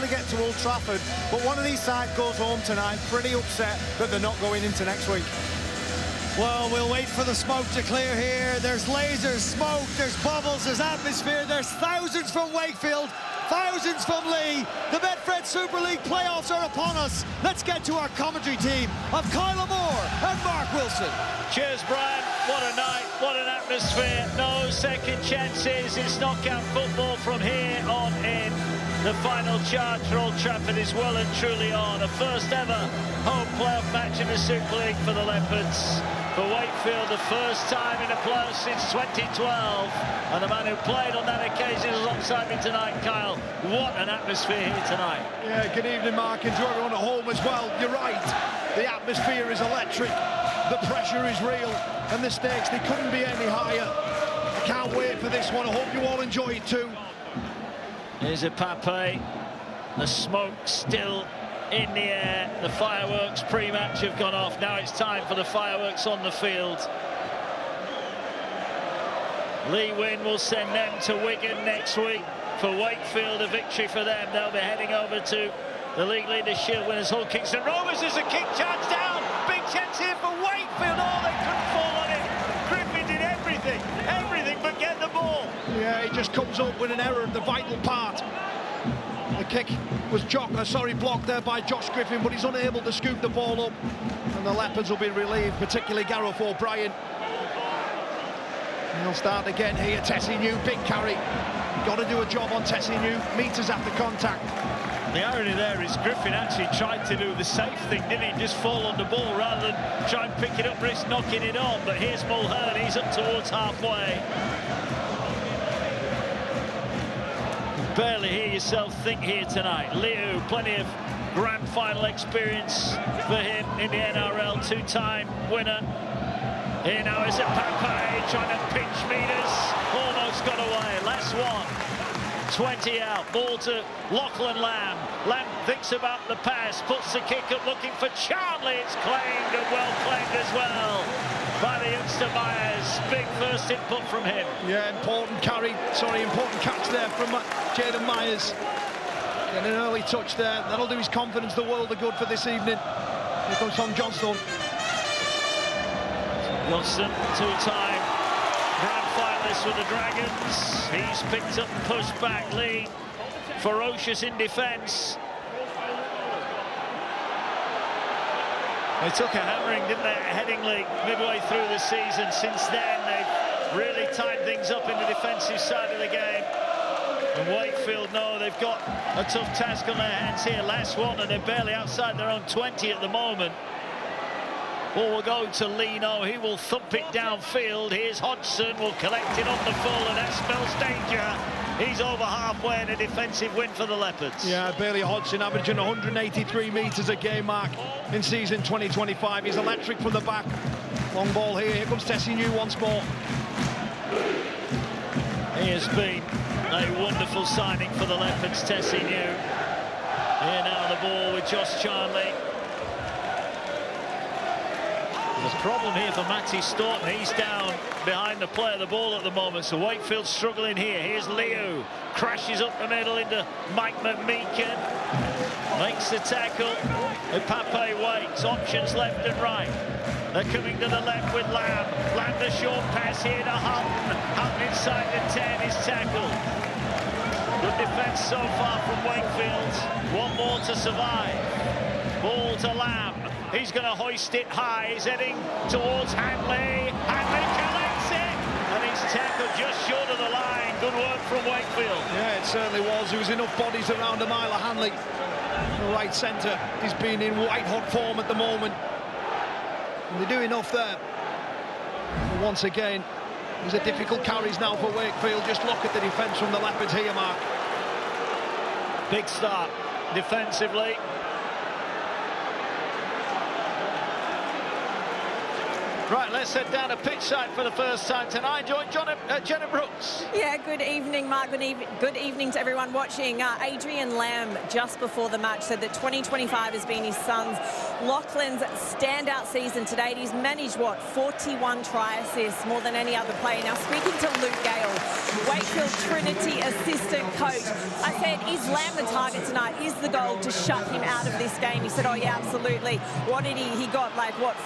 hopefully get to Old Trafford, but one of these sides goes home tonight pretty upset that they're not going into next week. Well, we'll wait for the smoke to clear here. There's lasers, smoke, there's bubbles, there's atmosphere, there's thousands from Wakefield, thousands from Leigh. The Betfred Super League playoffs are upon us. Let's get to our commentary team of Kyla Moore and Mark Wilson. Cheers, Brian. What a night, what an atmosphere. No second chances. It's knockout football from here on in. The final charge for Old Trafford is well and truly on. A first ever home playoff match in the Super League for the Leopards. For Wakefield, the first time in a playoff since 2012. And the man who played on that occasion is alongside me tonight, Kyle. What an atmosphere here tonight. Yeah, good evening, Mark, and to everyone at home as well. You're right, the atmosphere is electric, the pressure is real, and the stakes, they couldn't be any higher. I can't wait for this one. I hope you all enjoy it too. Here's a Pape. The smoke still in the air. The fireworks pre-match have gone off. Now it's time for the fireworks on the field. Leigh win will send them to Wigan next week. For Wakefield, a victory for them. They'll be heading over to the League Leaders' Shield winners. Hull Kingston Rovers. There's a kick chance down. Big chance here for Wakefield. Oh, they couldn't fall on it. Griffin did everything but get the ball. Yeah, he just comes up with an error at the vital part. The kick was blocked there by Josh Griffin, but he's unable to scoop the ball up. And the Leopards will be relieved, particularly Gareth O'Brien. He'll start again here. Tessie New, big carry. Got to do a job on Tessie New. Meters after contact. The irony there is Griffin actually tried to do the safe thing, didn't he? Just fall on the ball rather than try and pick it up, risk knocking it on. But here's Mulhern, he's up towards halfway. Barely hear yourself think here tonight. Leigh, plenty of grand final experience for him in the NRL, two-time winner. Here now is a Pape trying to pinch meters, almost got away. Last one. 20 out, ball to Lachlan Lamb. Lamb thinks about the pass, puts the kick up looking for Charnley. It's claimed and well claimed as well by the youngster Myers. Big first input from him. Yeah, important catch there from Jaden Myers. Getting an early touch there. That'll do his confidence the world of good for this evening. Here comes Tom Johnston. Johnston, two-time grand finalist with the Dragons. He's picked up and pushed back. Leigh, ferocious in defence. They took a hammering, didn't they, at Headingley midway through the season. Since then, they've really tied things up in the defensive side of the game. And Wakefield know they've got a tough task on their hands here. Last one, and they're barely outside their own 20 at the moment. Ball will go to Leigh. He will thump it downfield. Here's Hodgson, will collect it on the full, and that spells danger. He's over halfway in a defensive win for the Leopards. Yeah, Bailey Hodgson averaging 183 metres a game, Mark, in season 2025. He's electric from the back. Long ball here. Here comes Tessie New once more. He has been a wonderful signing for the Leopards, Tessie New. Here now the ball with Josh Charnley. There's a problem here for Matty Staunton. He's down behind the play of the ball at the moment, so Wakefield's struggling here. Here's Leigh, crashes up the middle into Mike McMeekin. Makes the tackle. Pape waits, options left and right. They're coming to the left with Lamb. Lamb the short pass here to Hutton. Hutton inside the 10 is tackled. Good defence so far from Wakefield. One more to survive. Ball to Lamb. He's going to hoist it high. He's heading towards Hanley. Hanley collects it. And he's tackled just short of the line. Good work from Wakefield. Yeah, it certainly was. There was enough bodies around a mile of Hanley. The right centre. He's been in white-hot form at the moment. And they do enough there. But once again, these are difficult carries now for Wakefield. Just look at the defence from the Leopards here, Mark. Big start defensively. Right, let's head down to pitch side for the first time tonight. Join Jenna Brooks. Yeah, good evening, Mark. Good evening to everyone watching. Adrian Lamb, just before the match, said that 2025 has been his son Lachlan's standout season to date. He's managed, 41 try assists, more than any other player. Now, speaking to Luke Gale, Wakefield Trinity assistant coach, I said, is Lamb the target tonight? Is the goal to shut him out of this game? He said, oh, yeah, absolutely. What did he? He got,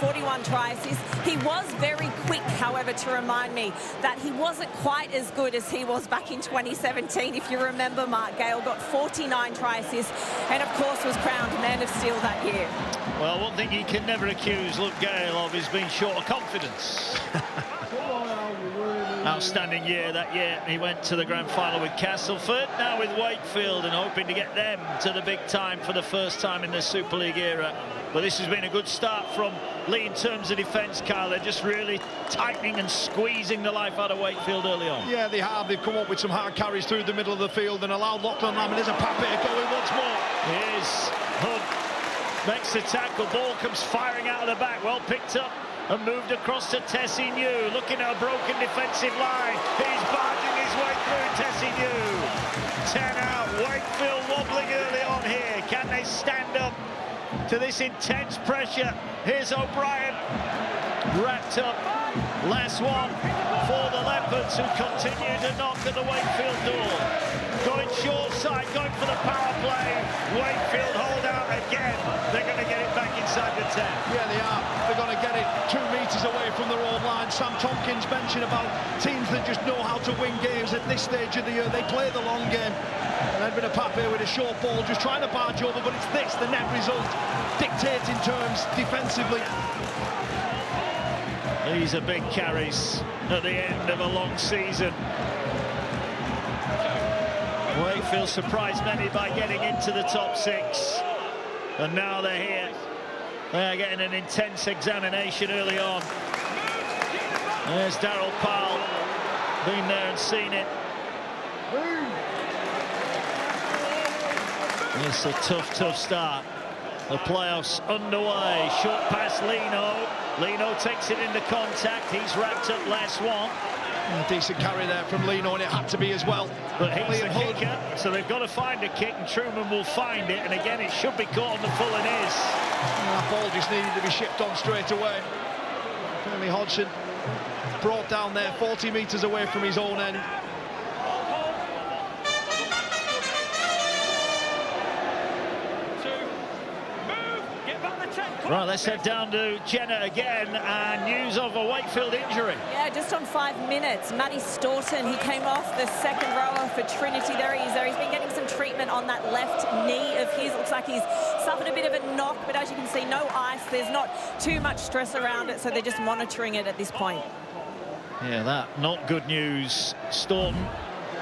41 try assists. He was very quick, however, to remind me that he wasn't quite as good as he was back in 2017. If you remember, Mark, Gale got 49 try assists and, of course, was crowned Man of Steel that year. Well, one thing you can never accuse Luke Gale of is being short of confidence. Outstanding year that year. He went to the grand final with Castleford, now with Wakefield, and hoping to get them to the big time for the first time in the Super League era. But this has been a good start from Leigh in terms of defence, Kyle. They're just really tightening and squeezing the life out of Wakefield early on. Yeah, they have. They've come up with some hard carries through the middle of the field and allowed Lachlan Lamb. There's a Pape going once more. Here's Hunt, makes the tackle. Ball comes firing out of the back. Well picked up and moved across to Tessie New. Looking at a broken defensive line. He's barging his way through Tessie New. 10 out. Wakefield wobbling early on here. Can they stand up to this intense pressure? Here's O'Brien, wrapped up. Last one for the Leopards, who continue to knock at the Wakefield door. Going short side, going for the power play. Wakefield hold out again. They're going to get it back inside the 10. Yeah, they are. They're going to get it 2 meters away from their own line. Sam Tompkins mentioned about teams that just know how to win games at this stage of the year. They play the long game. And Edwin Pape with a short ball, just trying to barge over, but it's this, the net result, dictating terms defensively. These are big carries at the end of a long season. Wakefield surprised many by getting into the top 6. And now they're here. They're getting an intense examination early on. There's Darryl Powell, been there and seen it. It's a tough start. The playoffs underway. Short pass, Lino. Lino takes it into contact. He's wrapped up last one. A decent carry there from Lino, and it had to be as well. But he's the kicker, so they've got to find a kick, and Truman will find it. And again, it should be caught on the full, and is. And that ball just needed to be shipped on straight away. Finley Hodgson brought down there 40 metres away from his own end. Right, let's head down to Jenna again, and news of a Wakefield injury. Yeah, just on 5 minutes, Matty Staunton, he came off the second rower for Trinity. There he is there. He's been getting some treatment on that left knee of his. Looks like he's suffered a bit of a knock, but as you can see, no ice. There's not too much stress around it, so they're just monitoring it at this point. Yeah, that not good news. Staunton,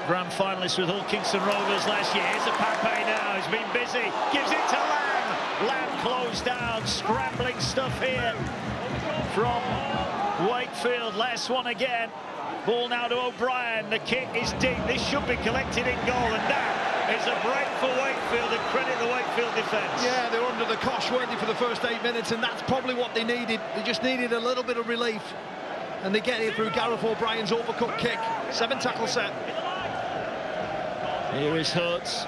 grand finalist with Hull Kingston Rovers last year. Here's a Pape now. He's been busy. Gives it to Lamb. Lamb closed down. Scrambling stuff here from Wakefield. Last one again. Ball now to O'Brien. The kick is deep. This should be collected in goal, and that is a break for Wakefield, and credit the Wakefield defence. Yeah, they were under the cosh, weren't they, for the first 8 minutes, and that's probably what they needed. They just needed a little bit of relief, and they get it through Gareth O'Brien's overcut kick. 7 tackle set. Here is Hurts.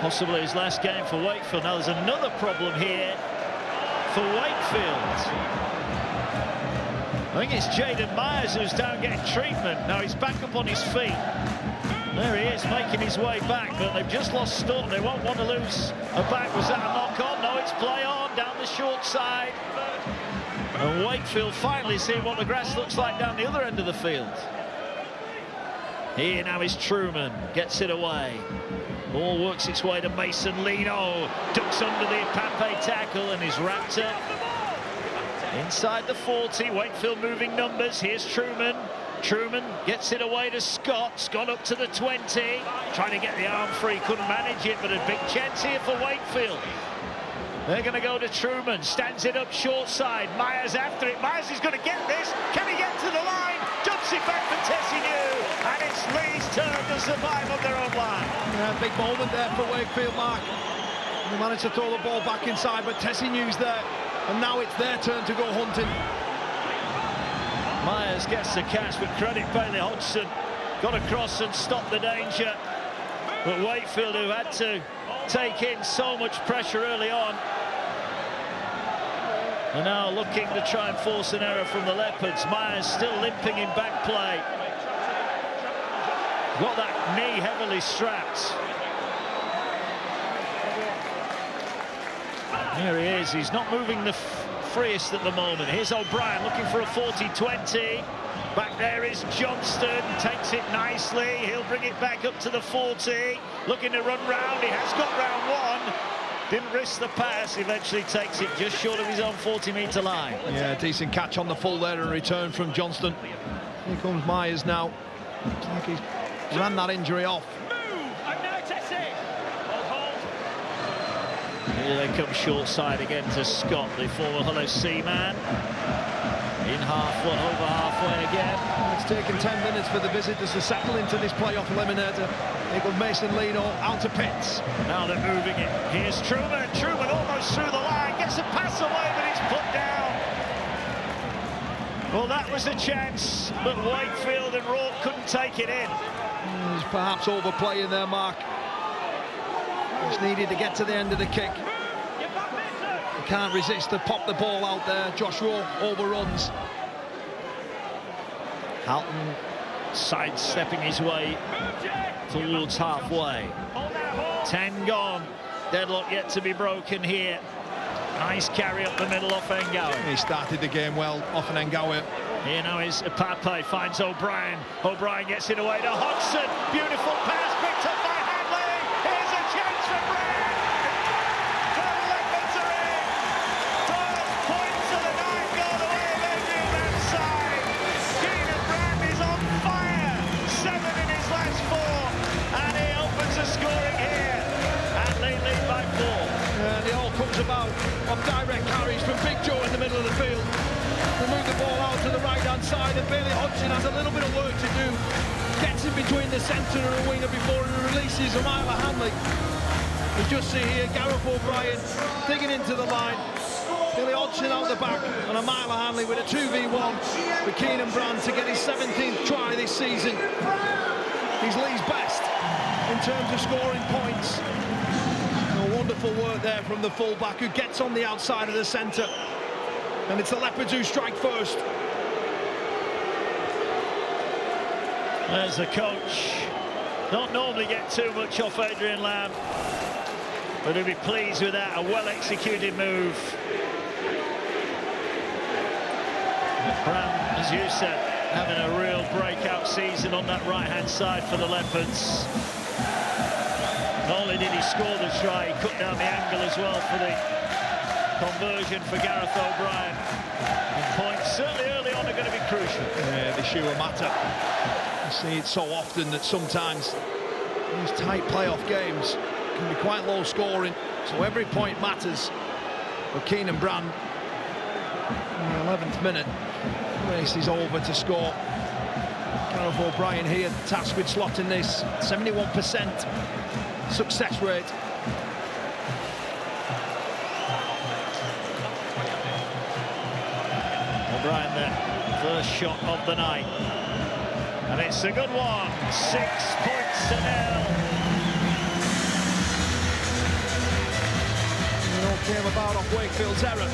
Possibly his last game for Wakefield. Now there's another problem here for Wakefield. I think it's Jaden Myers who's down getting treatment. Now he's back up on his feet. There he is, making his way back, but they've just lost Staunton. They won't want to lose a back. Was that a knock-on? No, it's play on down the short side. And Wakefield finally seeing what the grass looks like down the other end of the field. Here now is Truman, gets it away. Ball works its way to Mason Lino, ducks under the Pape tackle and is wrapped up inside the 40. Wakefield moving numbers. Here's Truman. Truman gets it away to Scott. Scott up to the 20, trying to get the arm free, couldn't manage it, but a big chance here for Wakefield. They're going to go to Truman, stands it up short side. Myers after it. Myers is going to get this. Can he get to the line? Dumps it back for Tessie New. And it's Leigh's turn to survive on their own line. Yeah, big moment there for Wakefield, Mark. They managed to throw the ball back inside, but Tessie New's there. And now it's their turn to go hunting. Myers gets the catch, but credit Bailey Hodgson. Got across and stopped the danger. But Wakefield, who had to take in so much pressure early on, are now looking to try and force an error from the Leopards. Myers still limping in back play. Got that knee heavily strapped. There he is. He's not moving the freest at the moment. Here's O'Brien looking for a 40-20. Back there is Johnston, takes it nicely. He'll bring it back up to the 40. Looking to run round. He has got round one. Didn't risk the pass. Eventually takes it just short of his own 40-metre line. Yeah, decent catch on the full there and return from Johnston. Here comes Myers now. Looks like he's ran that injury off. Here they come short side again to Scott, the former Hull SC man. In over halfway again. It's taken 10 minutes for the visitors to settle into this playoff eliminator. Here goes Mason Lino out to Pitts. Now they're moving it. Here's Truman. Truman almost through the line. Gets a pass away, but it's put down. Well, that was a chance, but Wakefield and Rourke couldn't take it in. He's perhaps overplaying there, Mark. Just needed to get to the end of the kick. He can't resist to pop the ball out there. Josh Rourke overruns. Halton sidestepping his way towards halfway. 10 gone. Deadlock yet to be broken here. Nice carry up the middle off Ngawe. He started the game well off an Ngawe. Here now is Pape, finds O'Brien. O'Brien gets it away to Hodgson. Beautiful pass, picked up by Hadley. Here's a chance for Brand. The Leopards are in. 12 points to the 9-goal away of Adrian Land's side. Keenan Brand is on fire. 7 in his last 4. And he opens the scoring here. And they lead by 4. And it all comes about of direct carries from Big Joe in the middle of the field. They move the ball out to the right-hand side, and Bailey Hodgson has a little bit of work to do. Gets in between the centre and the winger before he releases Amila Hanley. You just see here Gareth O'Brien digging into the line. Bailey Hodgson out the back, and Amila Hanley with a 2v1 with Keenan Brand to get his 17th try this season. He's Leigh's best in terms of scoring points. Wonderful work there from the full-back who gets on the outside of the centre. And it's the Leopards who strike first. There's the coach. Don't normally get too much off Adrian Lamb, but he'll be pleased with that. A well-executed move. Brand, as you said, having a real breakout season on that right-hand side for the Leopards. Not only did he score the try, he cut down the angle as well for the conversion for Gareth O'Brien. And points certainly early on are going to be crucial. Yeah, the sure matter. You see it so often that sometimes these tight playoff games can be quite low scoring, so every point matters. But Keenan Brand, in the 11th minute, race is over to score. Gareth O'Brien here tasked with slotting this. 71% success rate. O'Brien, the first shot of the night, and it's a good one. 6 points to 0. It all came about off Wakefield's error,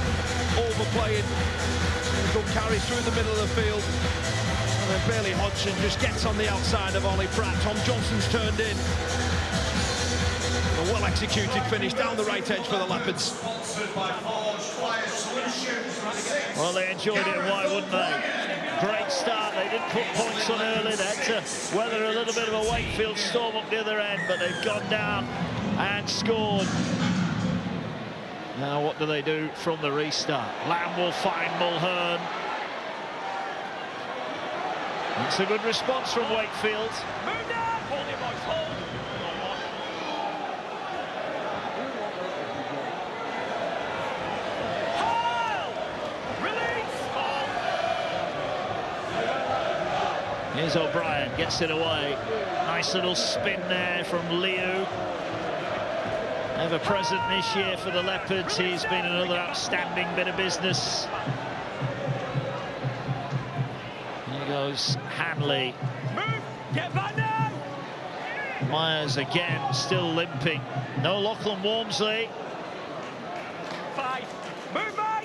overplaying. Good carries through the middle of the field, and then Bailey Hodgson just gets on the outside of Ollie Pratt. Tom Johnson's turned in. A well-executed finish down the right edge for the Leopards. Well, they enjoyed it, and why wouldn't they? Great start. They didn't put points on early. They had to weather a little bit of a Wakefield storm up the other end, but they've gone down and scored. Now, what do they do from the restart? Lamb will find Mulhern. It's a good response from Wakefield. Move down! Hold your boys, hold. Here's O'Brien, gets it away. Nice little spin there from Leigh. Ever present this year for the Leopards. He's been another outstanding bit of business. goes Hanley. Get back now! Myers again, still limping. No Lachlan Walmsley.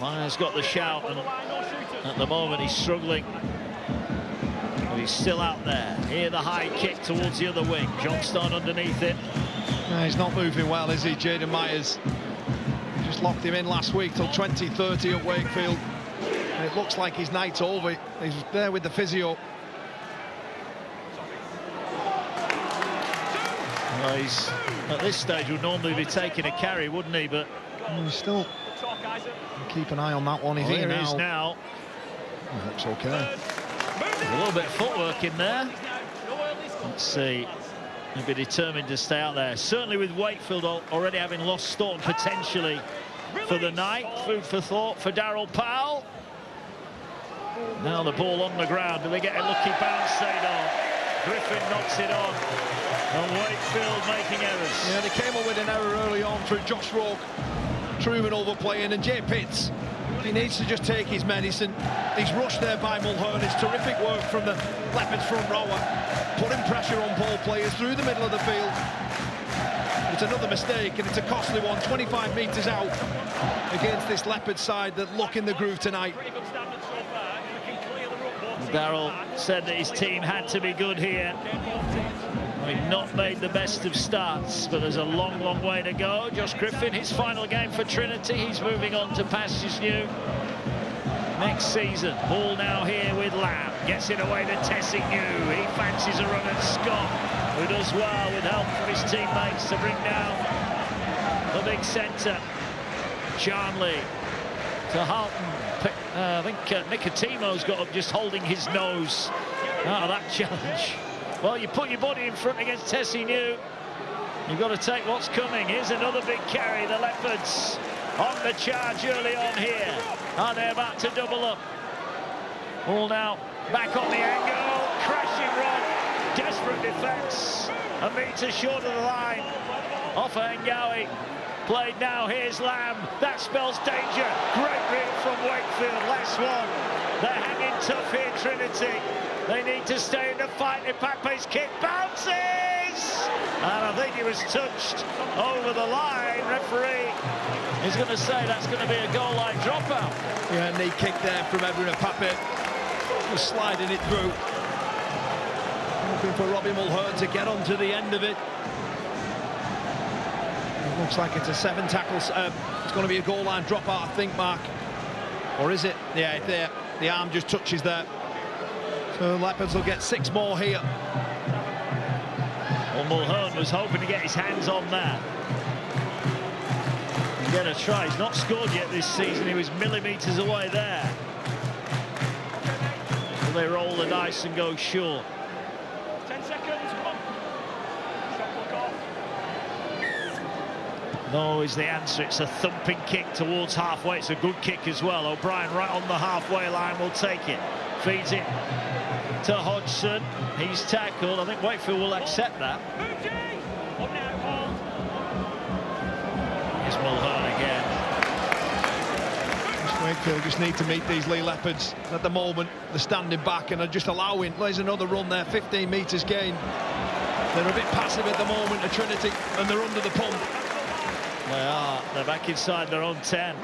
Myers got the shout, and at the moment he's struggling. But he's still out there. Here the high kick towards the other wing. Johnstone underneath it. No, he's not moving well, is he, Jaden Myers? Just locked him in last week till 2030 at Wakefield. And it looks like his night's over. He's there with the physio. Well, he's at this stage would normally be taking a carry, wouldn't he? But he's still keep an eye on that one. He's here he is now. Oh, looks okay. There's a little bit of footwork in there. Let's see. He'll be determined to stay out there. Certainly with Wakefield already having lost Staunton potentially for the night. Food for thought for Darryl Powell. Now the ball on the ground. Do we get a lucky bounce stayed on? Griffin knocks it on. And Wakefield making errors. Yeah, they came up with an error early on through Josh Rourke. Truman overplaying, and Jay Pitts, he needs to just take his medicine. He's rushed there by Mulhern. It's terrific work from the Leopards front rower, putting pressure on ball players through the middle of the field. It's another mistake, and it's a costly one, 25 metres out against this Leopard side that look in the groove tonight. Darryl said that his team had to be good here. We've not made the best of starts, but there's a long, long way to go. Josh Griffin, his final game for Trinity. He's moving on to Pastures New next season. Ball now here with Lamb. Gets it away to Tessing New. He fancies a run at Scott, who does well with help from his teammates to bring down the big centre. Charnley to Harton. I think Nicotimo's got up just holding his nose out of that challenge. Well, you put your body in front against Tessie New. You've got to take what's coming. Here's another big carry. The Leopards on the charge early on here. Are they about to double up? All now back on the angle. Crashing run. Desperate defence. A metre short of the line. Off Ngawi. Played now. Here's Lamb. That spells danger. Great read from Wakefield. Last one. They're hanging tough here, Trinity. They need to stay in the fight. Ipape's kick bounces! And I think he was touched over the line. Referee is going to say that's going to be a goal line dropout. Yeah, knee kick there from Edwin Ipape. Just sliding it through. Looking for Robbie Mulhern to get onto the end of it. It looks like it's a 7 tackles. It's going to be a goal line dropout, I think, Mark. Or is it? Yeah, there. The arm just touches there. So Leopards will get 6 more here. Well, Mulhern was hoping to get his hands on that. And get a try. He's not scored yet this season. He was millimetres away there. So they roll the dice and go short. 10 seconds, come on. Shot clock off. No is the answer. It's a thumping kick towards halfway. It's a good kick as well. O'Brien right on the halfway line will take it. Feeds it to Hodgson. He's tackled. I think Wakefield will accept that. Here's Mulhern again. Wakefield just need to meet these Leigh Leopards. At the moment, they're standing back and are just allowing. There's another run there, 15 metres gain. They're a bit passive at the moment at Trinity, and they're under the pump. They are. They're back inside their own 10.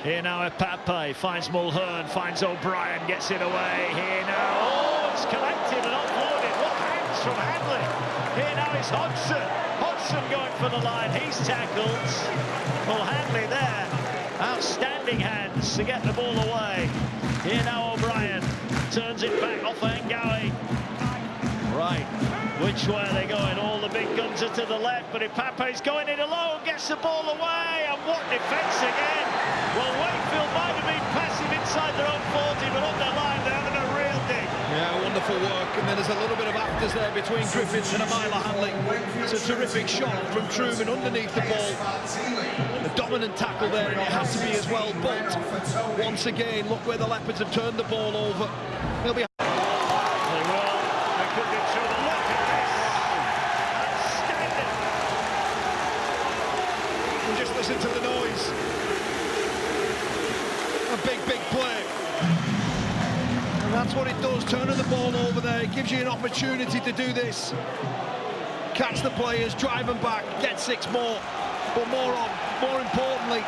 Here now Ipape finds Mulhern, finds O'Brien, gets it away. Here now, oh, it's collected and offloaded. What hands from Hanley. Here now is Hodgson. Hodgson going for the line. He's tackled. Well, Hanley there. Outstanding hands to get the ball away. Here now O'Brien turns it back off Ngawi. Right. Which way are they going? All the big guns are to the left, but Ipape's going it alone, gets the ball away, and what defence again! Well, Wakefield might have been passive inside their own 40, but on their line they're having a real dig. Yeah, wonderful work, and then there's a little bit of afters there between Griffiths and Amila Hanley. It's a terrific shot from Truman underneath the ball. A dominant tackle there, and it has to be as well, but once again, look where the Leopards have turned the ball over. They'll be listen to the noise. A big play. That's what it does, turning the ball over there. It gives you an opportunity to do this. Catch the players, drive them back, get 6 more. But more importantly,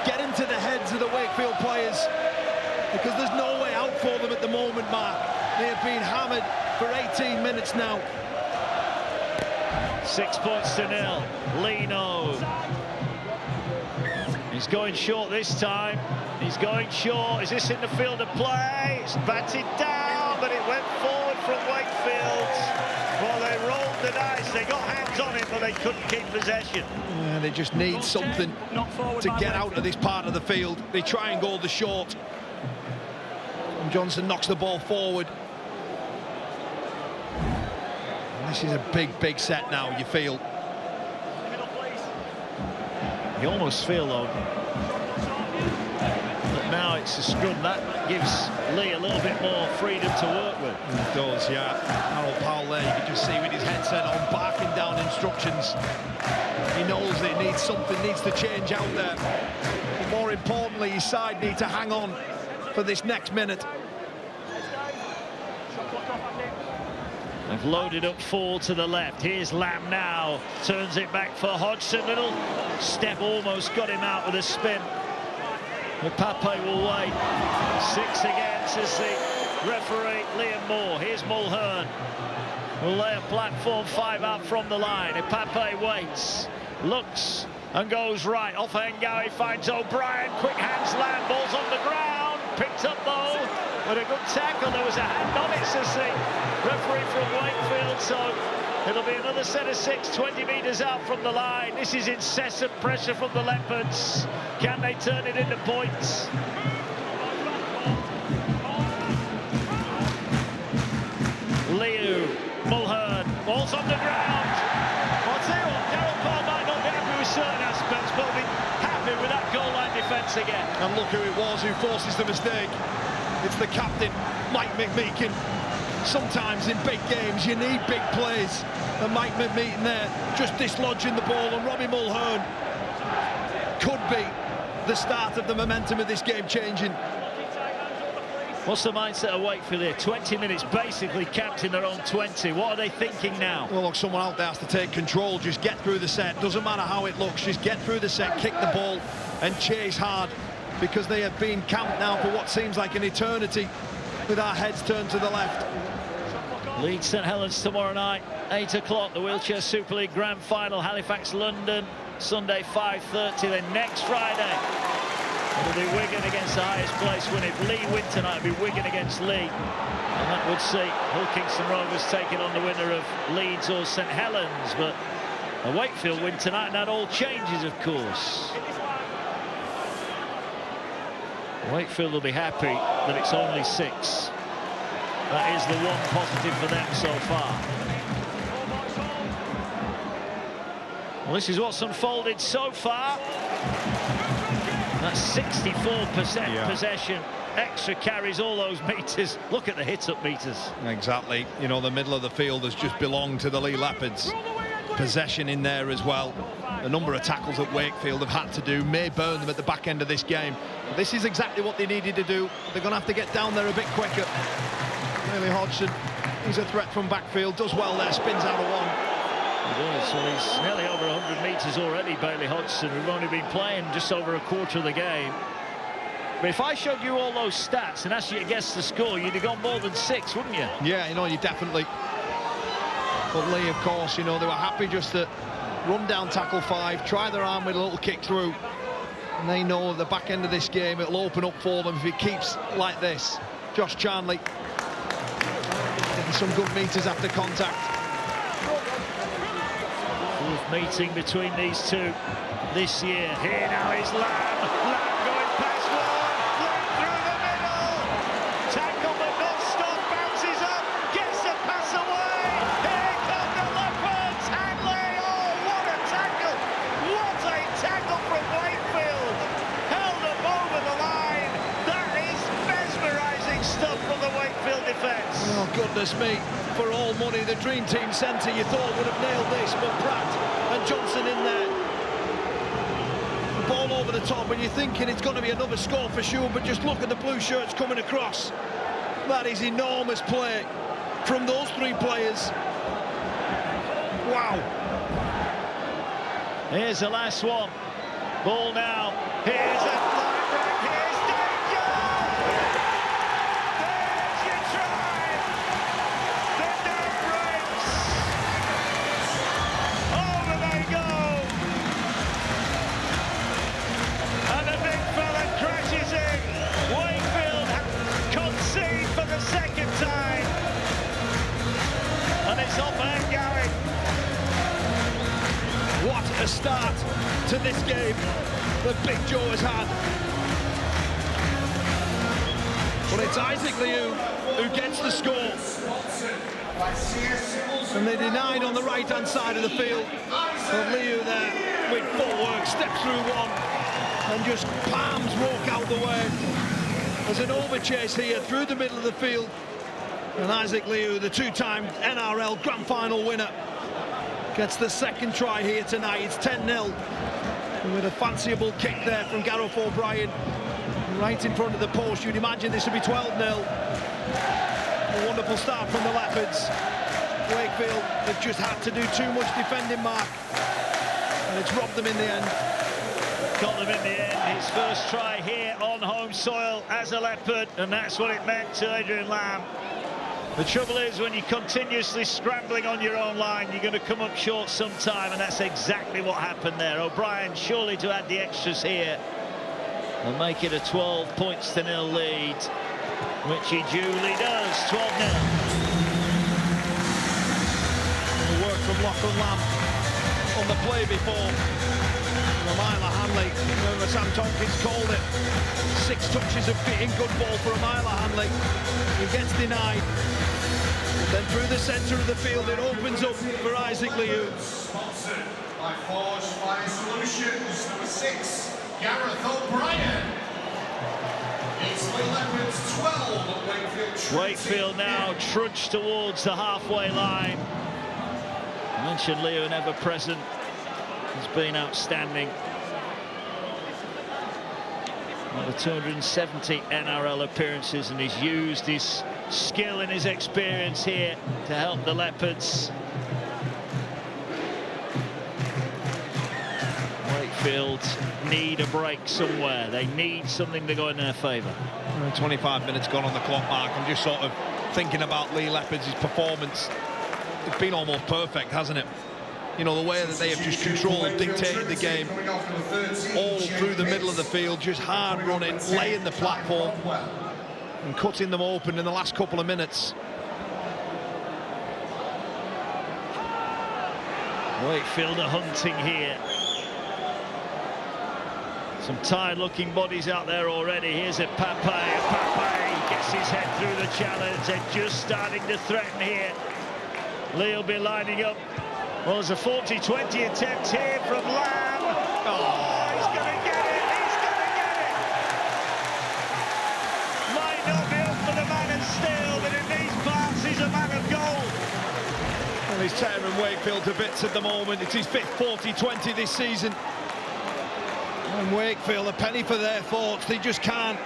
get into the heads of the Wakefield players, because there's no way out for them at the moment, Mark. They have been hammered for 18 minutes now. 6 points to 0. Leigh knows. He's going short this time. He's going short. Is this in the field of play? It's batted down, but it went forward from Wakefield. Well, they rolled the dice. They got hands on it, but they couldn't keep possession. Yeah, they just need something to get out of this part of the field. They try and go the short. And Johnson knocks the ball forward. And this is a big set now, you feel. You almost feel, though, that now it's a scrum. That gives Leigh a little bit more freedom to work with. It does, yeah. Harold Powell there, you can just see with his headset on, barking down instructions. He knows that he needs something, needs to change out there. But more importantly, his side need to hang on for this next minute. They've loaded up 4 to the left. Here's Lamb now. Turns it back for Hodgson. Little step almost got him out with a spin. But Pape will wait. 6 again, says the referee, Liam Moore. Here's Mulhern. Will lay a platform 5 out from the line. If Pape waits, looks and goes right. Off Ngawi finds O'Brien. Quick hands, Lamb. Ball's on the ground. Picked up though. But a good tackle. There was a hand on it, says the referee from Wakefield. So it'll be another set of 6, 20 metres out from the line. This is incessant pressure from the Leopards. Can they turn it into points? Liu, Mulhern, ball's on the ground. I'll tell you what, Darryl Paul might not be happy with certain aspects, but be happy with that goal line defence again. And look who it was who forces the mistake. It's the captain, Mike McMeekin. Sometimes in big games you need big plays, and Mike McMeekin there just dislodging the ball, and Robbie Mulhern could be the start of the momentum of this game changing. What's the mindset of Wakefield here? 20 minutes basically camped in their own 20. What are they thinking now? Well, look, someone out there has to take control, just get through the set, doesn't matter how it looks, just get through the set, kick the ball and chase hard, because they have been camped now for what seems like an eternity with our heads turned to the left. Leeds St Helens tomorrow night, 8 o'clock, the Wheelchair Super League Grand Final, Halifax, London, Sunday 5:30. Then next Friday, it'll be Wigan against the highest place win. If Leigh win tonight, it'll be Wigan against Leigh. And that would see Hull Kingston Rovers taking on the winner of Leeds or St Helens. But a Wakefield win tonight, and that all changes, of course. Wakefield will be happy that it's only 6. That is the one positive for them so far. Well, this is what's unfolded so far. That's 64% possession. Extra carries, all those meters. Look at the hit-up meters. Exactly. You know, the middle of the field has just belonged to the Leigh Leopards. Possession in there as well. The number of tackles that Wakefield have had to do may burn them at the back end of this game. But this is exactly what they needed to do. They're going to have to get down there a bit quicker. Bailey Hodgson, he's a threat from backfield, does well there, spins out of one. He does. Well, he's nearly over 100 metres already, Bailey Hodgson, who've only been playing just over a quarter of the game. But if I showed you all those stats and asked you to guess the score, you'd have gone more than 6, wouldn't you? Yeah, you know, you definitely. But Leigh, of course, you know, they were happy just to run down tackle 5, try their arm with a little kick through. And they know at the back end of this game, it'll open up for them if it keeps like this. Josh Charnley getting some good meters after contact. Fourth meeting between these two this year. Here now is Lamb. Lamb going past one. Lamb through the middle. Tackle but not stop. Bounces up. Gets the pass away. Here come the Leopards. Hanley. Oh, what a tackle. What a tackle from Wakefield. Held up over the line. That is mesmerising stuff from the Wakefield defence. Oh, goodness me. For all money, the Dream Team centre you thought would have nailed this, but Pratt and Johnson in there. The ball over the top, and you're thinking it's going to be another score for sure, but just look at the blue shirts coming across. That is enormous play from those three players. Wow. Here's the last one. Ball now. Here's a line break. Here's danger. There's your try. The net breaks. Over they go. And the big fella crashes in. Wakefield concede for the second time. And it's off and going. What a start to this game that Big Joe has had. But it's Isaac Leigh who gets the score. And they denied on the right-hand side of the field. But Leigh there with footwork, steps through one and just palms Rourke out the way. There's an overchase here through the middle of the field. And Isaac Leigh, the two-time NRL Grand Final winner, gets the second try here tonight. It's 10-0. With a fanciable kick there from Gareth O'Brien. Right in front of the post. You'd imagine this would be 12-0. A wonderful start from the Leopards. Wakefield have just had to do too much defending, Mark. And it's robbed them in the end. Got them in the end. His first try here on home soil as a Leopard. And that's what it meant to Adrian Lamb. The trouble is, when you're continuously scrambling on your own line, you're going to come up short sometime, and that's exactly what happened there. O'Brien surely to add the extras here and make it a 12-0 lead, which he duly does. 12-0. The work from Lachlan Lamb on the play before. Myla Hanley, remember Sam Tompkins called it. 6 touches of fitting good ball for Myla Hanley. He gets denied. Then through the centre of the field, it opens up for Isaac Leigh. Sponsored by Forge Fire Solutions, number 6, Gareth O'Brien. It's the Leopards 12 at Wakefield. Wakefield now trudge towards the halfway line. I mentioned Leigh ever present. He's been outstanding. Over 270 NRL appearances, and he's used his skill and his experience here to help the Leopards. Wakefield need a break somewhere. They need something to go in their favour. 25 minutes gone on the clock, Mark. I'm just sort of thinking about Leigh Leopards' performance. It's been almost perfect, hasn't it? You know, the way that they have just controlled, dictated the game all through the middle of the field, just hard running, laying the platform and cutting them open in the last couple of minutes. Wakefield are hunting here. Some tired-looking bodies out there already. Here's a Pape. Pape gets his head through the challenge. They're just starting to threaten here. Leigh will be lining up. Well, there's a 40-20 attempt here from Lamb. Oh, he's going to get it. He's going to get it. Might not be up for the man of steel, but in these parts, he's a man of gold. Well, he's tearing Wakefield to bits at the moment. It's his 5th 40-20 this season. And Wakefield, a penny for their thoughts. They just can't.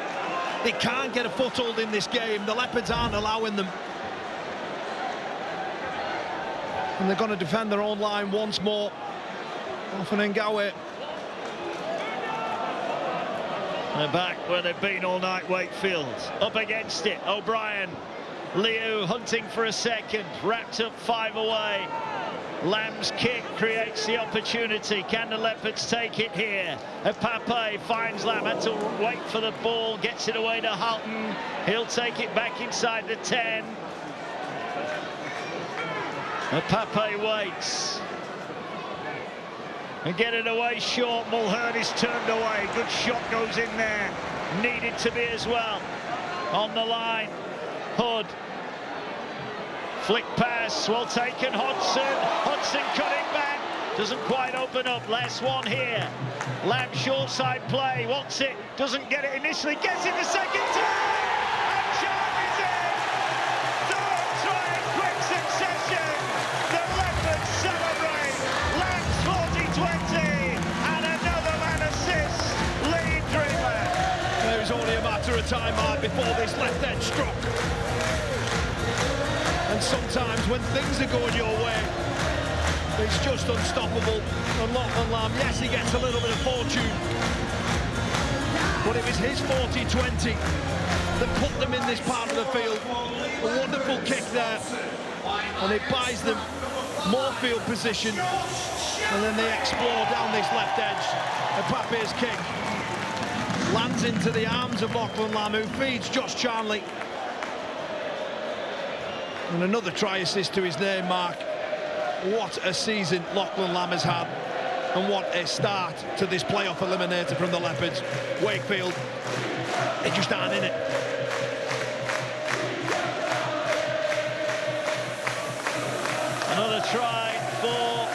They can't get a foothold in this game. The Leopards aren't allowing them. And they're going to defend their own line once more. Ngawe. They're back where they've been all night, Wakefield. Up against it, O'Brien. Leigh hunting for a second, wrapped up 5 away. Lamb's kick creates the opportunity. Can the Leopards take it here? Pape finds Lamb, had to wait for the ball, gets it away to Halton. He'll take it back inside the 10. Pape waits. And get it away short. Mulhern is turned away. Good shot goes in there. Needed to be as well. On the line. Hood. Flick pass. Well taken. Hodgson cutting back. Doesn't quite open up. Last one here. Lamb short side play. Wants it. Doesn't get it initially. Gets it the second time. And charges in. Third try in quick succession. The Leopards celebrate. Lamb's 40-20. And another man assist. Leigh Dreamer. It was was only a matter of time, Mark, before this left edge struck. And sometimes when things are going your way, it's just unstoppable. And Lachlan Lamb, yes, he gets a little bit of fortune, but it was his 40-20 that put them in this part of the field. A wonderful kick there, and it buys them more field position, and then they explore down this left edge. Mbappe's kick lands into the arms of Lachlan Lamb, who feeds Josh Charnley. And another try assist to his name, Mark. What a season Lachlan Lamb has had, and what a start to this playoff eliminator from the Leopards. Wakefield, they just aren't in it. Another try for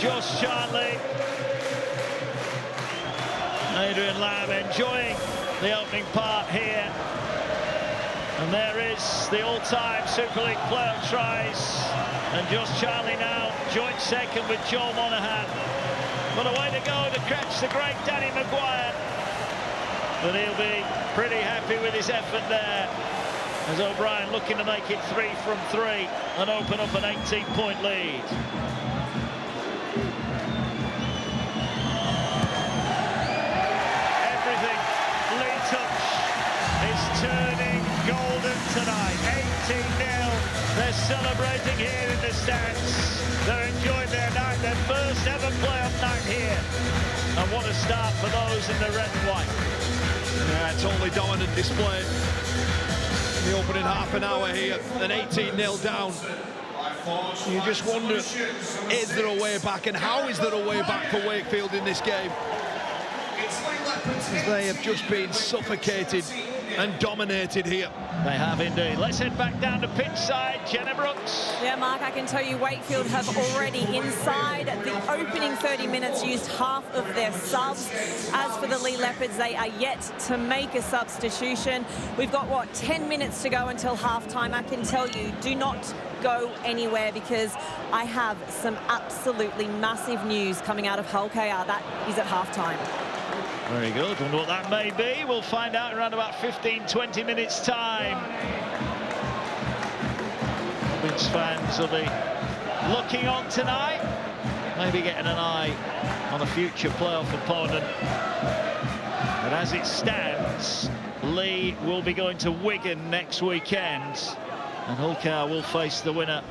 Josh Charnley. Adrian Lamb enjoying the opening part here. And there is the all-time Super League playoff tries. And Josh Charnley now joint second with Joel Monaghan. What a way to go to catch the great Danny Maguire. But he'll be pretty happy with his effort there, as O'Brien looking to make it 3 from 3 and open up an 18-point lead. Everything Leigh touch is turning golden tonight. 18-0. They're celebrating here in the stands. They're enjoying their night, their first ever playoff night here. And what a start for those in the red and white. Yeah, totally dominant display. The opening half an hour here, an 18-0 down. You just wonder, is there a way back, and how is there a way back for Wakefield in this game? As they have just been suffocated and dominated here. They have indeed. Let's head back down to pitch side. Jenna Brooks. Yeah, Mark, I can tell you Wakefield have already inside the opening 30 minutes used half of their subs. As for the Leigh Leopards, they are yet to make a substitution. We've got, what, 10 minutes to go until halftime. I can tell you, do not go anywhere, because I have some absolutely massive news coming out of Hull KR. That is at halftime. Very good. Wonder what that may be. We'll find out around about 15-20 minutes time. Leeds fans will be looking on tonight, maybe getting an eye on a future playoff opponent. But as it stands, Leigh will be going to Wigan next weekend, and Hull KR will face the winner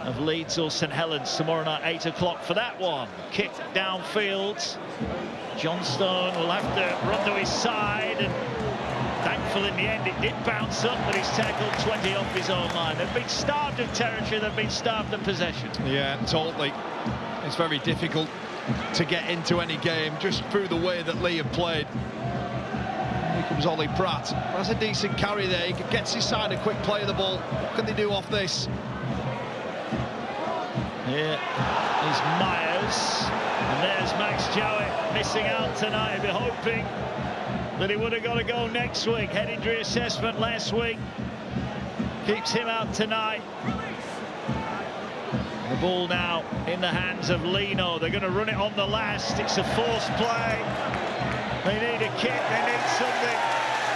of Leeds or St Helens tomorrow night, 8 o'clock for that one. Kick downfield. Johnstone will have to run to his side, and thankful in the end it did bounce up, but he's tackled 20 off his own line. They've been starved of territory, they've been starved of possession. Yeah, totally. It's very difficult to get into any game just through the way that Leigh have played. Here comes Ollie Pratt. That's a decent carry there. He gets his side a quick play of the ball. What can they do off this? Here is Myers, and there's Max Jowett missing out tonight. He'll be hoping that he would have got a goal next week. Head injury assessment last week keeps him out tonight. The ball now in the hands of Lino. They're going to run it on the last. It's a forced play. They need a kick, they need something.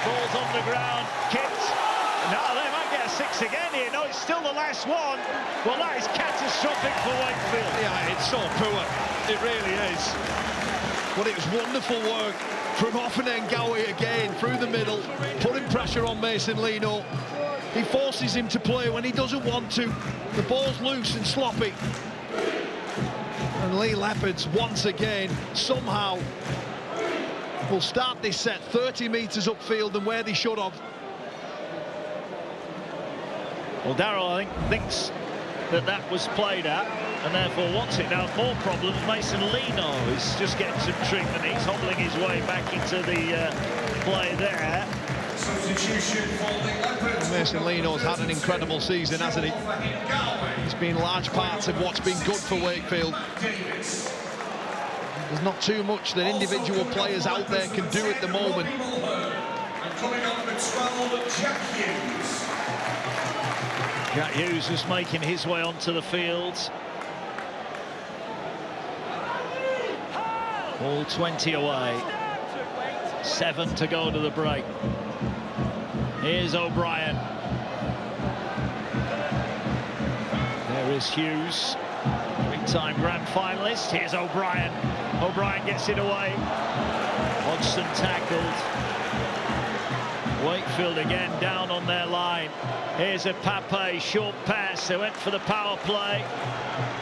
Ball's on the ground, kicked. No, they might get a 6 again here. No, it's still the last one. Well, that is catastrophic for Wakefield. Yeah, it's so poor. It really is. But it was wonderful work from Offenengawi again through the middle, putting pressure on Mason Lino. He forces him to play when he doesn't want to. The ball's loose and sloppy. And Leigh Leopards, once again, somehow will start this set 30 metres upfield than where they should have. Well, Darrell, I think, thinks that that was played at, and therefore wants it. Now, more problems. Mason Lino is just getting some treatment. He's hobbling his way back into the play there. Substitution for the Leopards. Mason Lino's had an incredible season, hasn't he? He's been large parts of what's been good for Wakefield. There's not too much that individual players out there can do at the moment. And coming on number 12, Jack Hughes. Jack Hughes is making his way onto the field. All 20 away. 7 to go to the break. Here's O'Brien. There is Hughes, three-time grand finalist. Here's O'Brien. O'Brien gets it away. Hodgson tackled. Wakefield again down on their line. Here's a Pape, short pass. They went for the power play.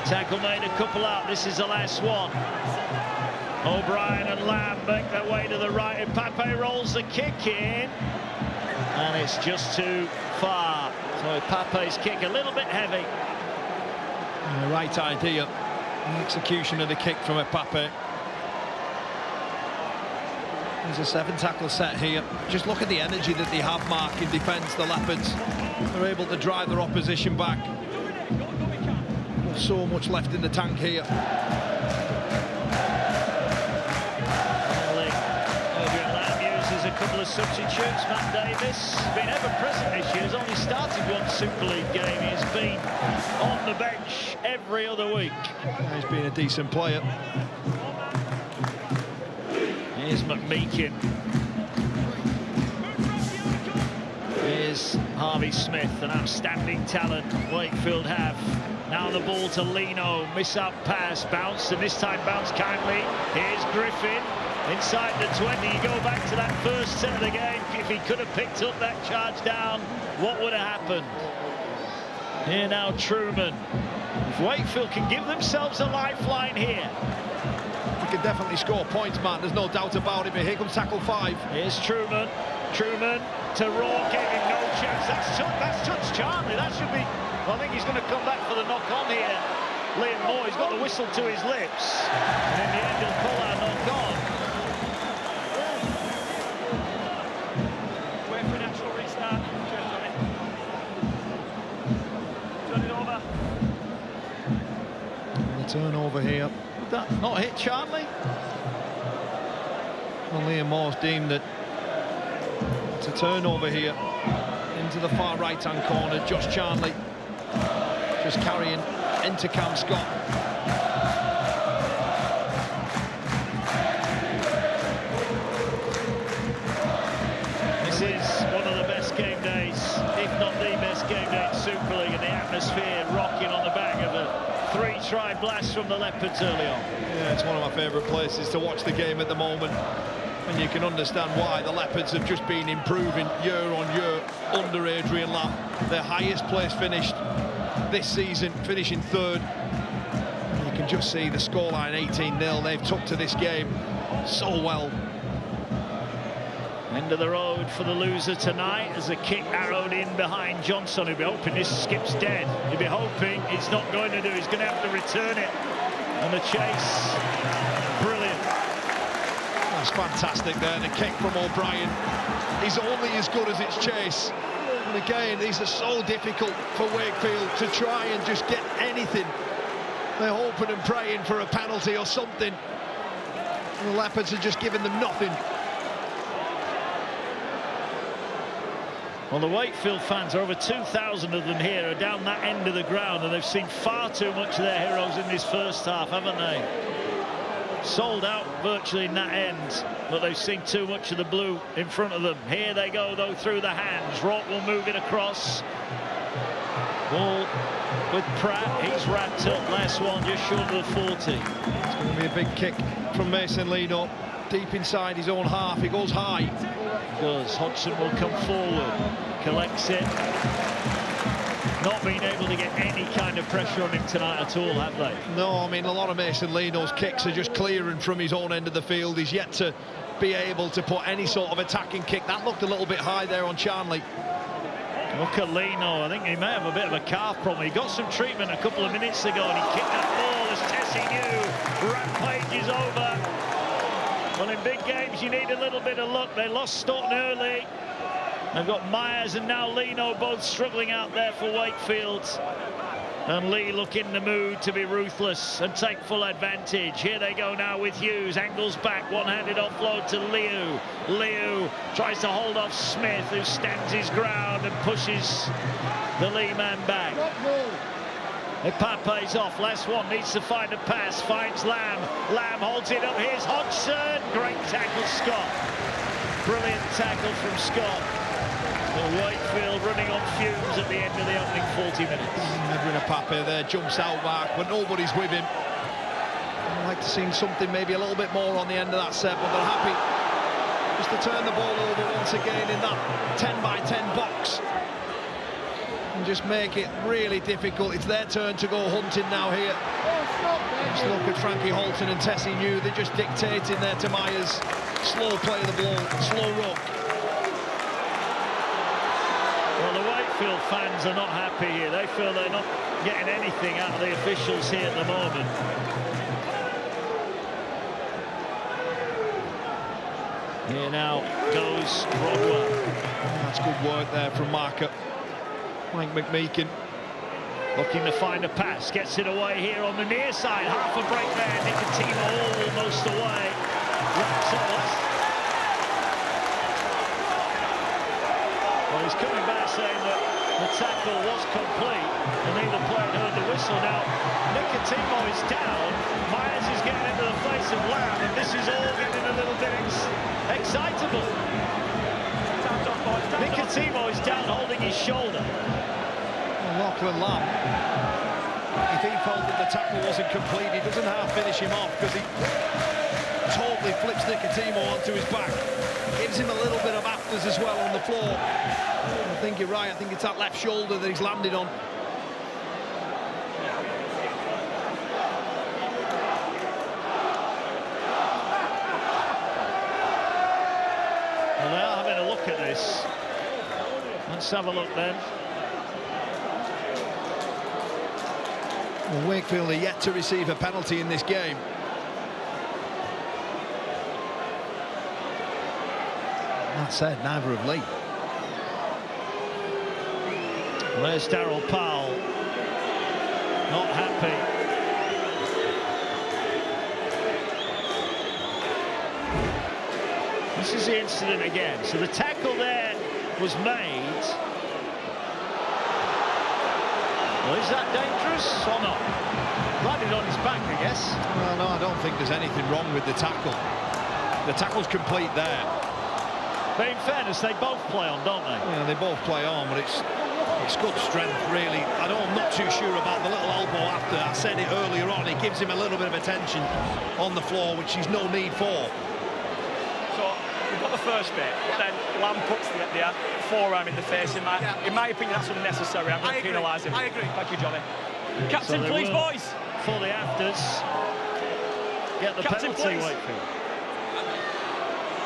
Tackle made a couple out. This is the last one. O'Brien and Lamb make their way to the right, and Pape rolls the kick in, and it's just too far. So Pape's kick a little bit heavy. And the right idea, the execution of the kick from a Pape. There's a 7-tackle set here. Just look at the energy that they have, Mark, in defence, the Leopards. They're able to drive their opposition back. There's so much left in the tank here. A couple of substitutes. Matt Davis has been ever present this year. He's only started one Super League game. He's been on the bench every other week. He's been a decent player. Here's McMeekin. Here's Harvey Smith, an outstanding talent Wakefield have. Now the ball to Lino, miss out pass, bounce, and this time bounce kindly. Here's Griffin. Inside the 20, you go back to that first set of the game. If he could have picked up that charge down, what would have happened? Here now Truman. If Wakefield can give themselves a lifeline here. They can definitely score points, Matt, there's no doubt about it, but here comes tackle 5. Here's Truman. Truman to Raw, gave him no chance. That's touched Charlie. That should be... Well, I think he's going to come back for the knock-on here. Liam Moore, he's got the whistle to his lips. And in the end, he'll pull out knock-on. Turnover here. Would that not hit Charlie? Well, Liam Moore's deemed that it's a turnover here into the far right-hand corner. Josh Charnley just carrying into Cam Scott. This is one of the best game days, if not the best game day in Super League, and the atmosphere rocking on the back of a 3-try blast from the Leopards early on. Yeah, it's one of my favourite places to watch the game at the moment, and you can understand why. The Leopards have just been improving year on year under Adrian Lamb. Their highest place finished this season, finishing 3rd. And you can just see the scoreline 18-0. They've took to this game so well. End of the road for the loser tonight as a kick arrowed in behind Johnson. He'll be hoping this skip's dead. He'll be hoping it's not going to do. He's going to have to return it. And the chase, brilliant. That's fantastic there. The kick from O'Brien is only as good as its chase. And again, these are so difficult for Wakefield to try and just get anything. They're hoping and praying for a penalty or something. And the Leopards are just giving them nothing. Well, the Wakefield fans, over 2,000 of them here, are down that end of the ground, and they've seen far too much of their heroes in this first half, haven't they? Sold out virtually in that end, but they've seen too much of the blue in front of them. Here they go, though, through the hands. Rourke will move it across. Ball with Pratt. He's wrapped up. Last one, just short of the 40. It's going to be a big kick from Mason Lino. Deep inside his own half. He goes high. Does. Hodgson will come forward. Collects it. Not being able to get any kind of pressure on him tonight at all, have they? No, I mean, a lot of Mason Lino's kicks are just clearing from his own end of the field. He's yet to be able to put any sort of attacking kick. That looked a little bit high there on Charnley. Look at Lino. I think he may have a bit of a calf problem. He got some treatment a couple of minutes ago and he kicked that ball as Tessie knew. Rampage is over. Well, in big games, you need a little bit of luck. They lost Staunton early. They've got Myers and now Lino both struggling out there for Wakefield. And Leigh look in the mood to be ruthless and take full advantage. Here they go now with Hughes. Angles back, one-handed offload to Liu. Liu tries to hold off Smith, who stands his ground and pushes the Leigh man back. Pape's off, last one, needs to find a pass, finds Lamb. Lamb holds it up, here's Hodgson. Great tackle, Scott. Brilliant tackle from Scott. Well, Wakefield running on fumes at the end of the opening 40 minutes. Edwin Pape there jumps out back, but nobody's with him. I'd like to see something maybe a little bit more on the end of that set, but they're happy just to turn the ball over once again in that 10-by-10 box and just make it really difficult. It's their turn to go hunting now here. Just look at Frankie Holton and Tessie New. They're just dictating there to Myers. Slow play of the ball, slow rock. Well, the Wakefield fans are not happy here. They feel they're not getting anything out of the officials here at the moment. Here now goes Rodwell. That's good work there from marker Mike McMeekin. Looking to find a pass, gets it away here on the near side. Half a break there, Nicotino almost away. Well, he's coming back saying that the tackle was complete and neither player heard the whistle. Now, Nicotino is down, Myers is getting into the face of Lamb, and this is all getting a little bit excitable. Nicotino is down holding his shoulder. Lachlan Lamb, if he felt that the tackle wasn't complete, he doesn't half finish him off because he totally flips Nicotino onto his back. Gives him a little bit of afters as well on the floor. I think you're right, I think it's that left shoulder that he's landed on. Well, they are having a look at this. Let's have a look then. Well, Wakefield are yet to receive a penalty in this game. That said, neither have Leigh. There's Darryl Powell. Not happy. This is the incident again. So the tackle there was made. Well, is that dangerous or not? Landed on his back, I guess. Well, no, I don't think there's anything wrong with the tackle. The tackle's complete there. But in fairness, they both play on, don't they? Yeah, they both play on, but it's good strength, really. I'm not too sure about the little elbow after. I said it earlier on. It gives him a little bit of attention on the floor, which he's no need for. So we've got the first bit, then Lamb puts the forearm in the face. In my opinion, that's unnecessary. I'm going to penalise him. I agree. Thank you, Johnny. Captain, So please, boys. For the afters, get the Captain, penalty, please. Wakefield.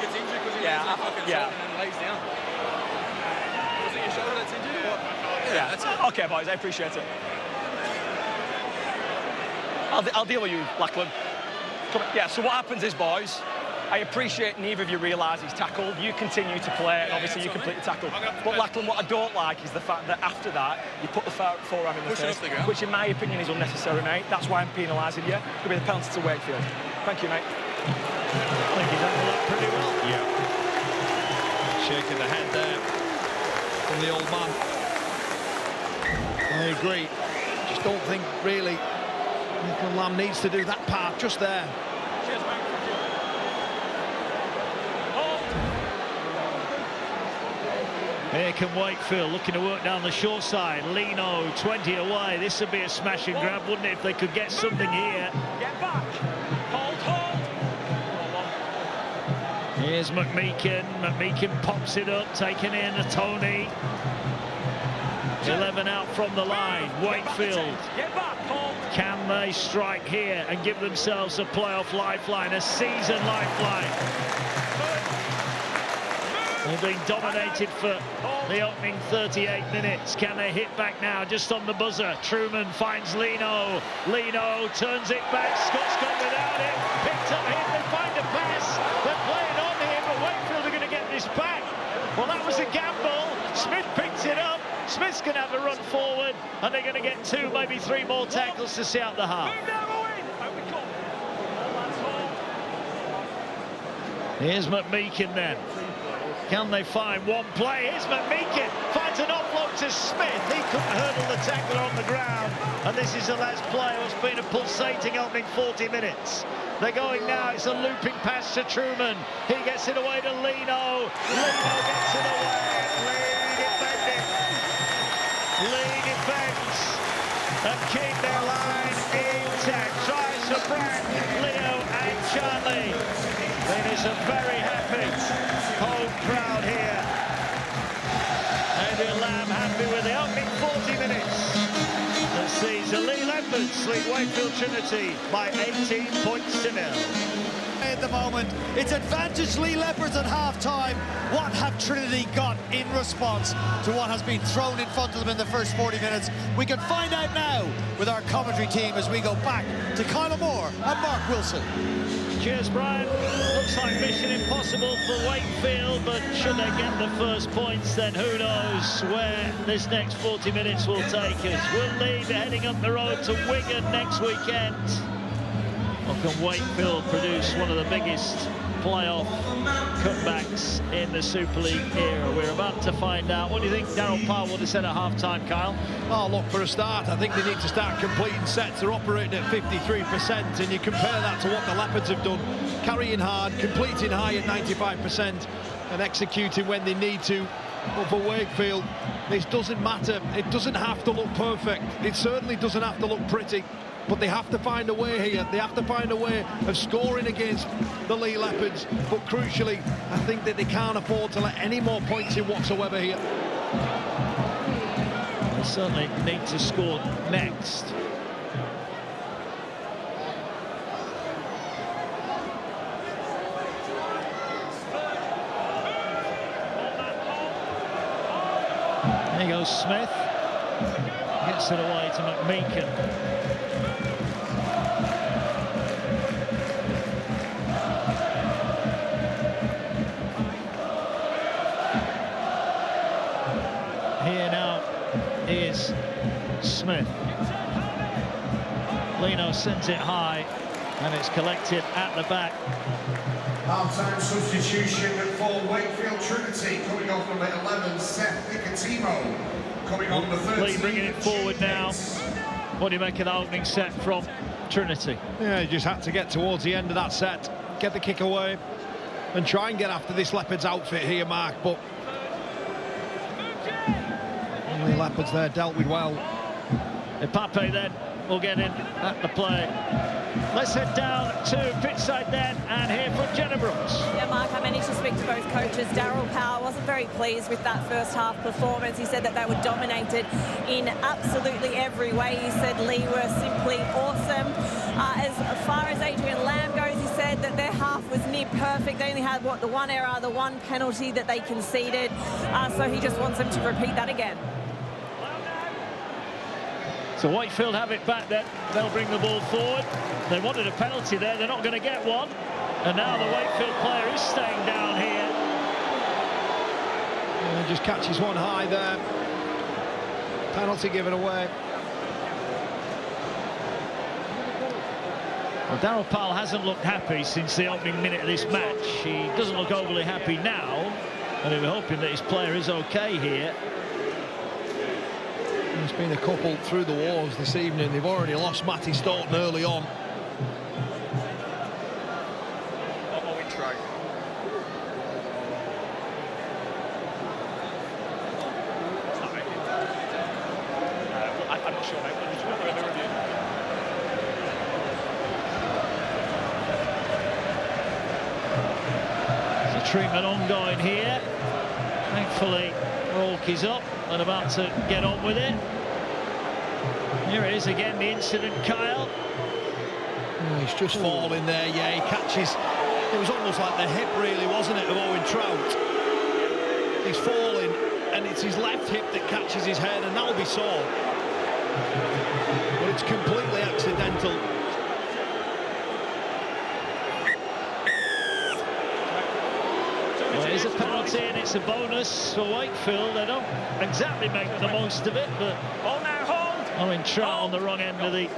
Gets injured because he Yeah. and then lays down. Was it your shoulder that's injured? Yeah, that's it. Okay, boys, I appreciate it. I'll deal with you, Lachlan. Yeah, so what happens is, boys, I appreciate neither of you realise he's tackled. You continue to play, and obviously you complete the tackle. But Lachlan, what I don't like is the fact that after that, you put the forearm in the face, which in my opinion is unnecessary, mate. That's why I'm penalising you. It'll be the penalty to Wakefield. Thank you, mate. I think he's handled that pretty well. Yeah. Shaking the head there from the old man. I agree. Just don't think, really, Lachlan Lamb needs to do that part just there. Cheers, mate. Here can Wakefield looking to work down the short side. Lino 20 away. This would be a smash and grab, wouldn't it, if they could get something here. Get back. Hold. Here's McMeekin. McMeekin pops it up, taking in a Tony. 11 out from the line. Wakefield. Get back, hold. Can they strike here and give themselves a playoff lifeline, a season lifeline? They've been dominated for the opening 38 minutes. Can they hit back now? Just on the buzzer. Truman finds Lino. Lino turns it back. Scott's gone without it. Picked up here. They find a pass. They're playing on here, but Wakefield are going to get this back. Well, that was a gamble. Smith picks it up. Smith's going to have a run forward, and they're going to get 2, maybe 3 more tackles to see out the half. Here's McMeekin then. Can they find one play? Here's McMeekin. Finds an offload to Smith. He couldn't hurdle the tackler on the ground. And this is the last play. It's been a pulsating opening 40 minutes. They're going now. It's a looping pass to Truman. He gets it away to Lino. Lino gets it away. Leigh defending. Leigh defends and keep their line intact. Tries to Brad, Leo and Charlie. It is a very happy home crowd here. Adrian Lamb happy with the opening 40 minutes. That sees the Leigh Leopards lead Wakefield Trinity by 18 points to 0. At the moment, it's advantage Leigh Leopards at half-time. What have Trinity got in response to what has been thrown in front of them in the first 40 minutes? We can find out now with our commentary team as we go back to Kyle Moore and Mark Wilson. Cheers, Brian. Looks like mission impossible for Wakefield, but should they get the first points, then who knows where this next 40 minutes will take us. Will Leigh be heading up the road to Wigan next weekend? Or can Wakefield produce one of the biggest playoff cutbacks in the Super League era? We're about to find out. What do you think Darryl Powell would have said at half-time, Kyle? Oh, look, for a start, I think they need to start completing sets. They're operating at 53%, and you compare that to what the Leopards have done. Carrying hard, completing high at 95%, and executing when they need to. But for Wakefield, this doesn't matter. It doesn't have to look perfect. It certainly doesn't have to look pretty. But they have to find a way here. They have to find a way of scoring against the Leigh Leopards. But crucially, I think that they can't afford to let any more points in whatsoever here. They certainly need to score next. There goes Smith. Gets it away to McMeekin. Here now is Smith. Lino sends it high, and it's collected at the back. Half-time substitution for Wakefield Trinity, coming off number 11, Seth Nicotimo. Coming on the 13. Leigh bringing it forward now. What do you make of the opening set from Trinity? Yeah, he just had to get towards the end of that set, get the kick away, and try and get after this Leopards outfit here, Mark, but the Leopards there dealt with well. Pape then will get in at the play. Let's head down to pitchside then and hear from Jenna Brooks. Yeah, Mark, I managed to speak to both coaches. Darryl Powell wasn't very pleased with that first half performance. He said that they were dominated in absolutely every way. He said Leigh were simply awesome. As far as Adrian Lamb goes, he said that their half was near perfect. They only had, what, the one error, the one penalty that they conceded. So he just wants them to repeat that again. So Wakefield have it back then. They'll bring the ball forward. They wanted a penalty there. They're not going to get one. And now the Wakefield player is staying down here. And just catches one high there. Penalty given away. Well, Darryl Powell hasn't looked happy since the opening minute of this match. He doesn't look overly happy now. And we're hoping that his player is okay here. There's been a couple through the walls this evening. They've already lost Matty Staunton early on. I'm not sure, mate. There's a treatment ongoing here. Thankfully, Rolk is up and about to get on with it. Here it is again, the incident, Kyle. Oh, he's just falling there, yeah, he catches. It was almost like the hip, really, wasn't it, of Owen Trout? He's falling, and it's his left hip that catches his head, and that'll be sore. But it's completely accidental. Well, it is a penalty and it's a bonus for Wakefield. They don't exactly make the most of it, but Hold now, hold! Owen Trout on the wrong end of the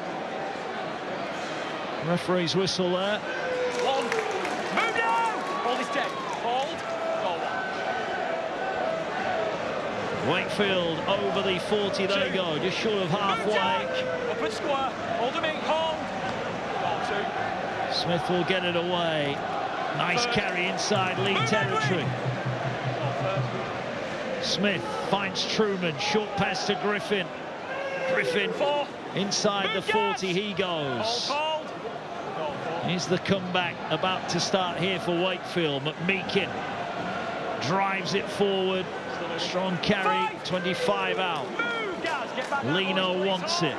referee's whistle there. One. Move now! Hold his dead. Hold. Goal. Wakefield over the 40 they go, just short of halfway. Up and square. Hold him in. Hold. Goal two. Smith will get it away. Nice carry inside Leigh territory. Smith finds Truman, short pass to Griffin. Griffin inside the 40 he goes. Here's the comeback about to start here for Wakefield. McMeekin drives it forward. Strong carry, 25 out. Lino wants it.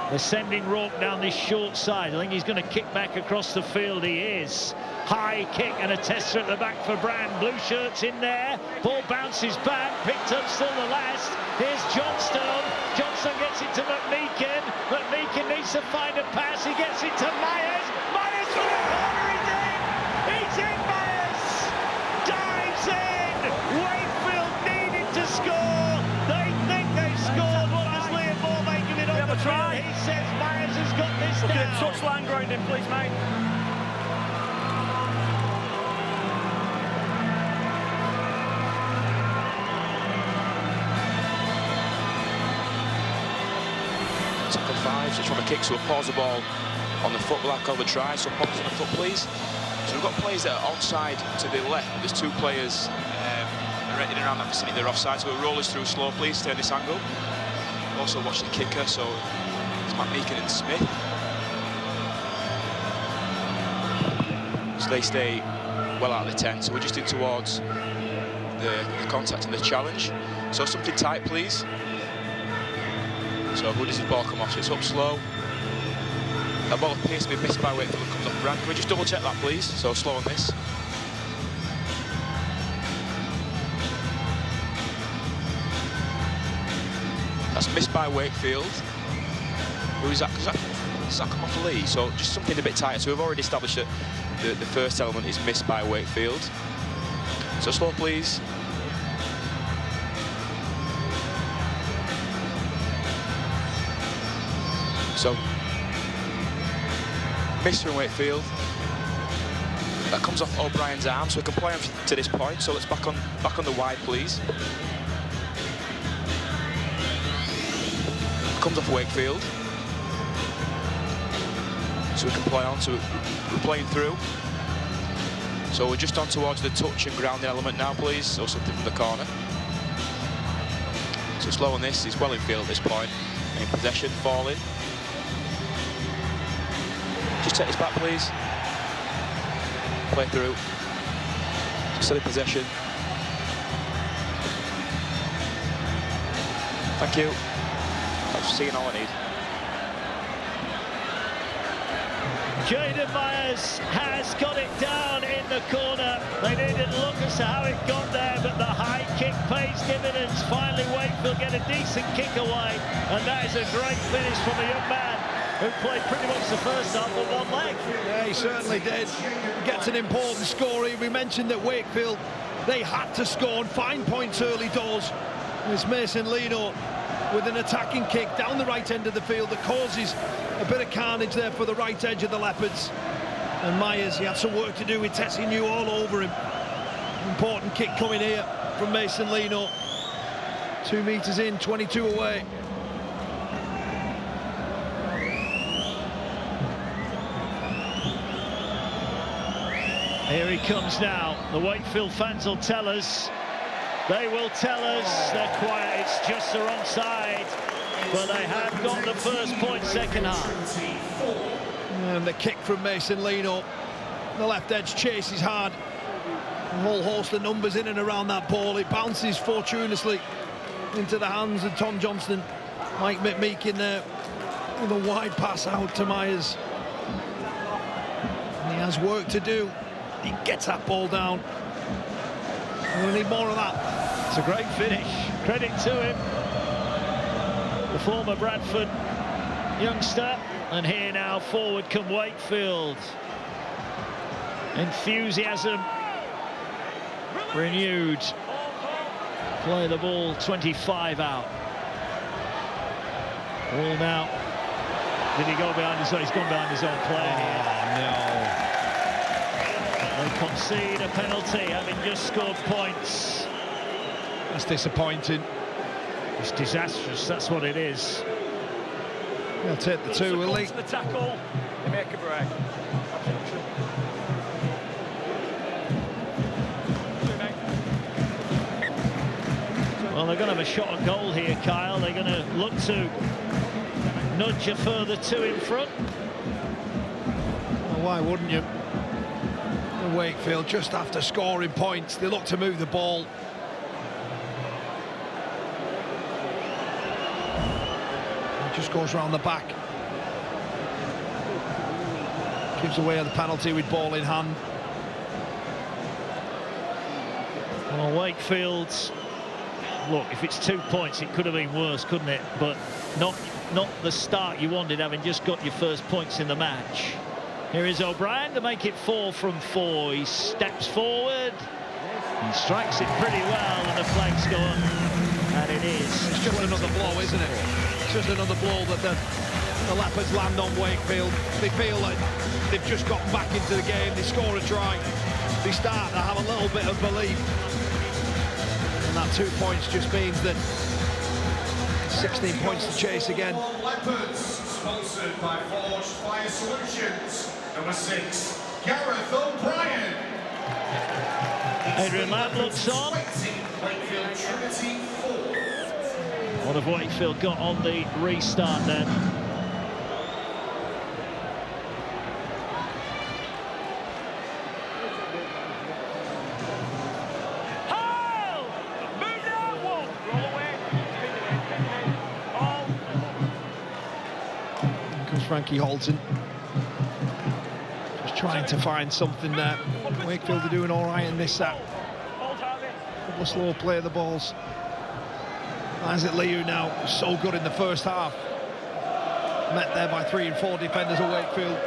They're sending Rourke down this short side. I think he's going to kick back across the field. He is. High kick and a tester at the back for Brand. Blue shirts in there. Ball bounces back. Picked up still the last. Here's Johnstone. Johnstone gets it to McMeekin. McMeekin needs to find a pass. He gets it to Myers. Myers for the corner. He's in. He's in, Myers. Dives in. Wakefield needed to score. They think they've scored. What has Liam Moore making it on the field? He says Myers has got this down. Touchline grounding, please, mate. Tackle 5, so it's from a kick, so we'll pause the ball on the foot, we'll have cover try, so pause on the foot, please. So we've got players that are onside to the left, there's 2 players in and around that vicinity, they're offside, so we'll roll us through slow, please, stay on this angle. Also watch the kicker, so it's McMeekin and Smith. So they stay well out of the 10, so we're just in towards the contact and the challenge. So something tight, please. So who does his ball come off? So it's up slow. That ball appears to be missed by Wakefield and comes off Brand. Can we just double check that, please? So slow on this. That's missed by Wakefield. Who is that? Does that come off Leigh? So just something a bit tighter. So we've already established that the first element is missed by Wakefield. So slow, please. So, miss from Wakefield. That comes off O'Brien's arm, so we can play him to this point. So let's back on the wide, please. Comes off Wakefield. So we can play on, so we're playing through. So we're just on towards the touch and grounding element now, please. So something from the corner. So slow on this, he's well in field at this point. In possession, falling. Just take this back, please. Play through. Still in possession. Thank you. That's seeing all I need. Jaden Myers has got it down in the corner. They didn't look as to how it got there, but the high kick pays dividends. Finally, Wakefield get a decent kick away, and that is a great finish from a young man who played pretty much the first half with one leg. Yeah, he certainly did. Gets an important score here. We mentioned that Wakefield, they had to score and find points early doors. It's Mason Lino with an attacking kick down the right end of the field that causes a bit of carnage there for the right edge of the Leopards. And Myers, he had some work to do with Tessie New all over him. Important kick coming here from Mason Lino. 2 metres in, 22 away. Here he comes now. The Wakefield fans will tell us. They will tell us they're quiet. It's just the wrong side. But they have got the first point second half. And the kick from Mason Lino. The left edge chases hard. A whole host of numbers in and around that ball. It bounces fortuitously into the hands of Tom Johnston. Mike McMeekin there with a wide pass out to Myers. And he has work to do. He gets that ball down. We'll need more of that. It's a great finish. Credit to him. The former Bradford youngster. And here now, forward come Wakefield. Enthusiasm renewed. Play the ball 25 out. Ball now. Did he go behind his own? He's gone behind his own player here. No. They concede a penalty, having just scored points. That's disappointing. It's disastrous, that's what it is. They'll take the 2, will they? The tackle, they make a break. Well, they're going to have a shot on goal here, Kyle. They're going to look to nudge a further two in front. Well, why wouldn't you? Wakefield, just after scoring points, they look to move the ball. It just goes round the back. Gives away the penalty with ball in hand. Well, Wakefield's... Look, if it's 2 points, it could have been worse, couldn't it? But not the start you wanted, having just got your first points in the match. Here is O'Brien to make it 4 from 4. He steps forward. He strikes it pretty well, and the flag's gone. And it is. It's just another blow, isn't it? It's just another blow that the Leopards land on Wakefield. They feel like they've just got back into the game. They score a try. They start to have a little bit of belief. And that 2 points just means that 16 points to chase again. Leopards, sponsored by Forged Fire Solutions. Number 6, Gareth O'Brien. Adrian Lamb looks on. Wakefield Trinity 4. What have Wakefield got on the restart then? Frankie Holton just trying to find something there. Wakefield are doing all right in this set. Couple of slow play of the balls. Isaac Leigh now so good in the first half. Met there by 3 and 4 defenders of Wakefield.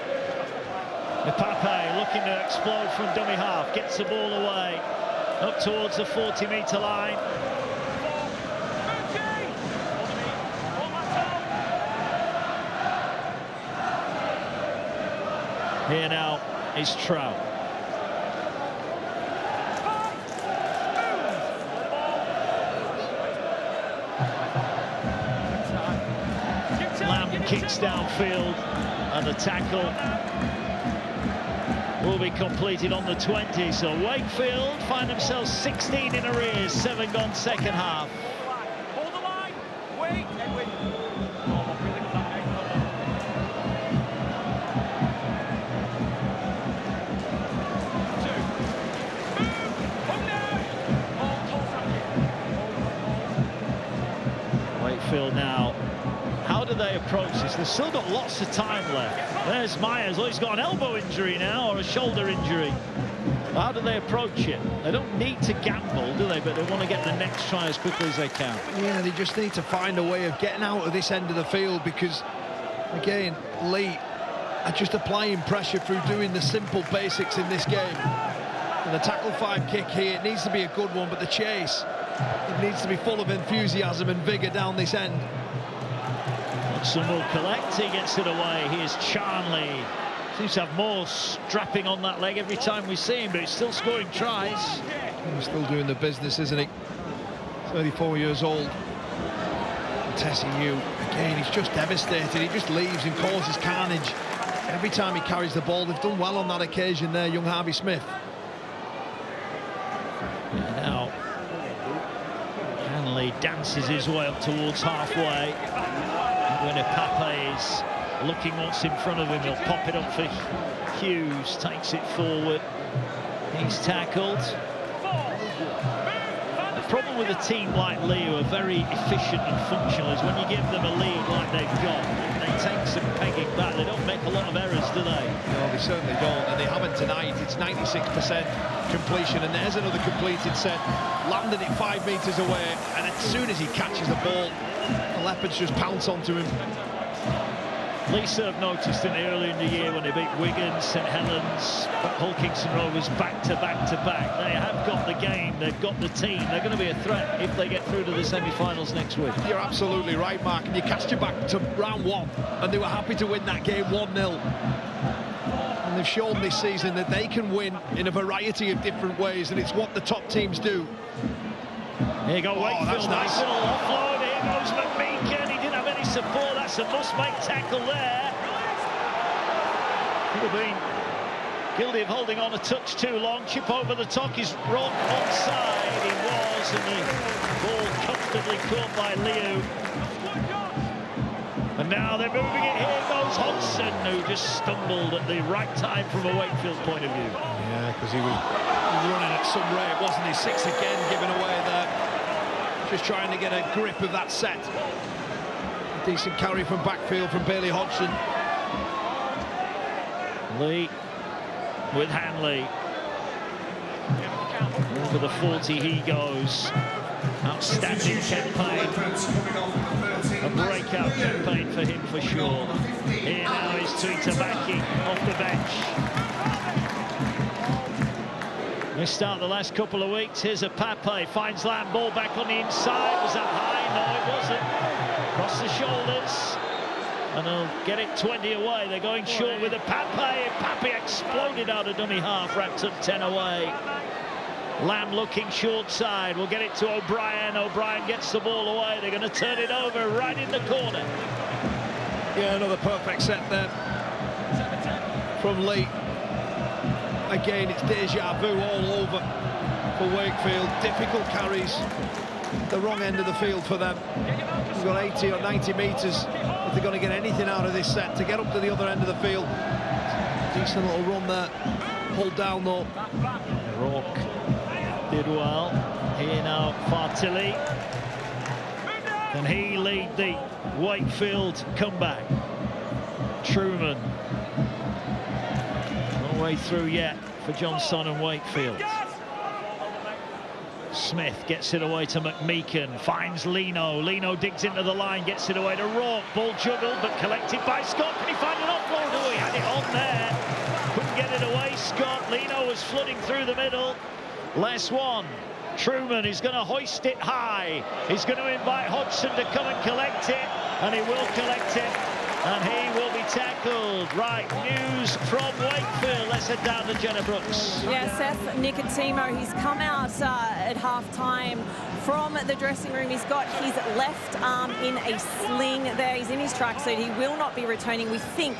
Pape looking to explode from dummy half, gets the ball away up towards the 40-metre line. Here now is Trout. Lamb kicks downfield, and the tackle will be completed on the 20. So Wakefield find themselves 16 in arrears, 7 gone second half. Hold the line. Wait, Edwin. Wakefield now, how do they approach this? They've still got lots of time left. There's Myers. Oh, he's got an elbow injury now, or a shoulder injury. How do they approach it? They don't need to gamble, do they? But they want to get the next try as quickly as they can. Yeah, they just need to find a way of getting out of this end of the field, because, again, Leigh are just applying pressure through doing the simple basics in this game. And the tackle 5 kick here, it needs to be a good one, but the chase, it needs to be full of enthusiasm and vigour down this end. Hudson will collect, he gets it away. Here's Charnley. Seems to have more strapping on that leg every time we see him, but he's still scoring tries. He's still doing the business, isn't he? 34 years old. Tessie Hugh, again, he's just devastated. He just leaves and causes carnage every time he carries the ball. They've done well on that occasion there, young Harvey Smith. Now, Hanley dances his way up towards halfway. When Pape is looking what's in front of him, he'll pop it up for Hughes, takes it forward. He's tackled. The problem with a team like Leigh, who are very efficient and functional, is when you give them a lead like they've got, they take some pegging back. They don't make a lot of errors, do they? No, they certainly don't, and they haven't tonight. It's 96% completion, and there's another completed set. Landed it 5 metres away, and as soon as he catches the ball, the Leopards just pounce onto him. Leigh served notice, didn't they, earlier in the year when they beat Wigan, St Helens, Hull Kingston Rovers back to back to back. They have got the game, they've got the team. They're going to be a threat if they get through to the semi-finals next week. You're absolutely right, Mark, and you cast your back to round 1, and they were happy to win that game 1-0. And they've shown this season that they can win in a variety of different ways, and it's what the top teams do. Here you go, Wakefield, that's nice. nice little offload. Here goes McMeekin. He didn't have any support. That's a must-make tackle there. Could have been Guilty of holding on a touch too long. Chip over the top. He's run onside. He was, and the ball comfortably caught by Leigh. And now they're moving it. Here goes Hodgson, who just stumbled at the right time from a Wakefield point of view. Yeah, because he was running at some rate, wasn't he? 6 again, given away there. Just trying to get a grip of that set. A decent carry from backfield from Bailey Hodgson. Leigh with Hanley. Over the 40 he goes. Outstanding campaign. A breakout campaign for him for sure. Here now is Tuitabaki off the bench. They start the last couple of weeks. Here's a Pape, finds Lamb, ball back on the inside. Was that high? No, it wasn't. Across the shoulders. And they'll get it 20 away. They're going short with a Pape. Pape exploded out of dummy half, wrapped up 10 away. Lamb looking short side. We'll get it to O'Brien. O'Brien gets the ball away. They're going to turn it over right in the corner. Yeah, another perfect set there from Leigh. Again, it's deja vu all over for Wakefield. Difficult carries. The wrong end of the field for them. We've got 80 or 90 metres if they're going to get anything out of this set to get up to the other end of the field. Decent little run there. Pulled down though. Rourke did well. Here now, Fartilli. Can he lead the Wakefield comeback? Truman. No way through yet for Johnson and Wakefield. Smith gets it away to McMeekan, finds Lino. Lino digs into the line, gets it away to Rourke. Ball juggled, but collected by Scott. Can he find an offload? Oh, he had it on there. Couldn't get it away, Scott. Lino was flooding through the middle. Last one. Truman is going to hoist it high. He's going to invite Hodgson to come and collect it, and he will collect it, and he will be tackled. Right, news from Wakefield. Let's head down to Jenna Brooks. Yeah, Seth Nicotimo, he's come out at half-time from the dressing room. He's got his left arm in a sling there. He's in his tracksuit. He will not be returning. We think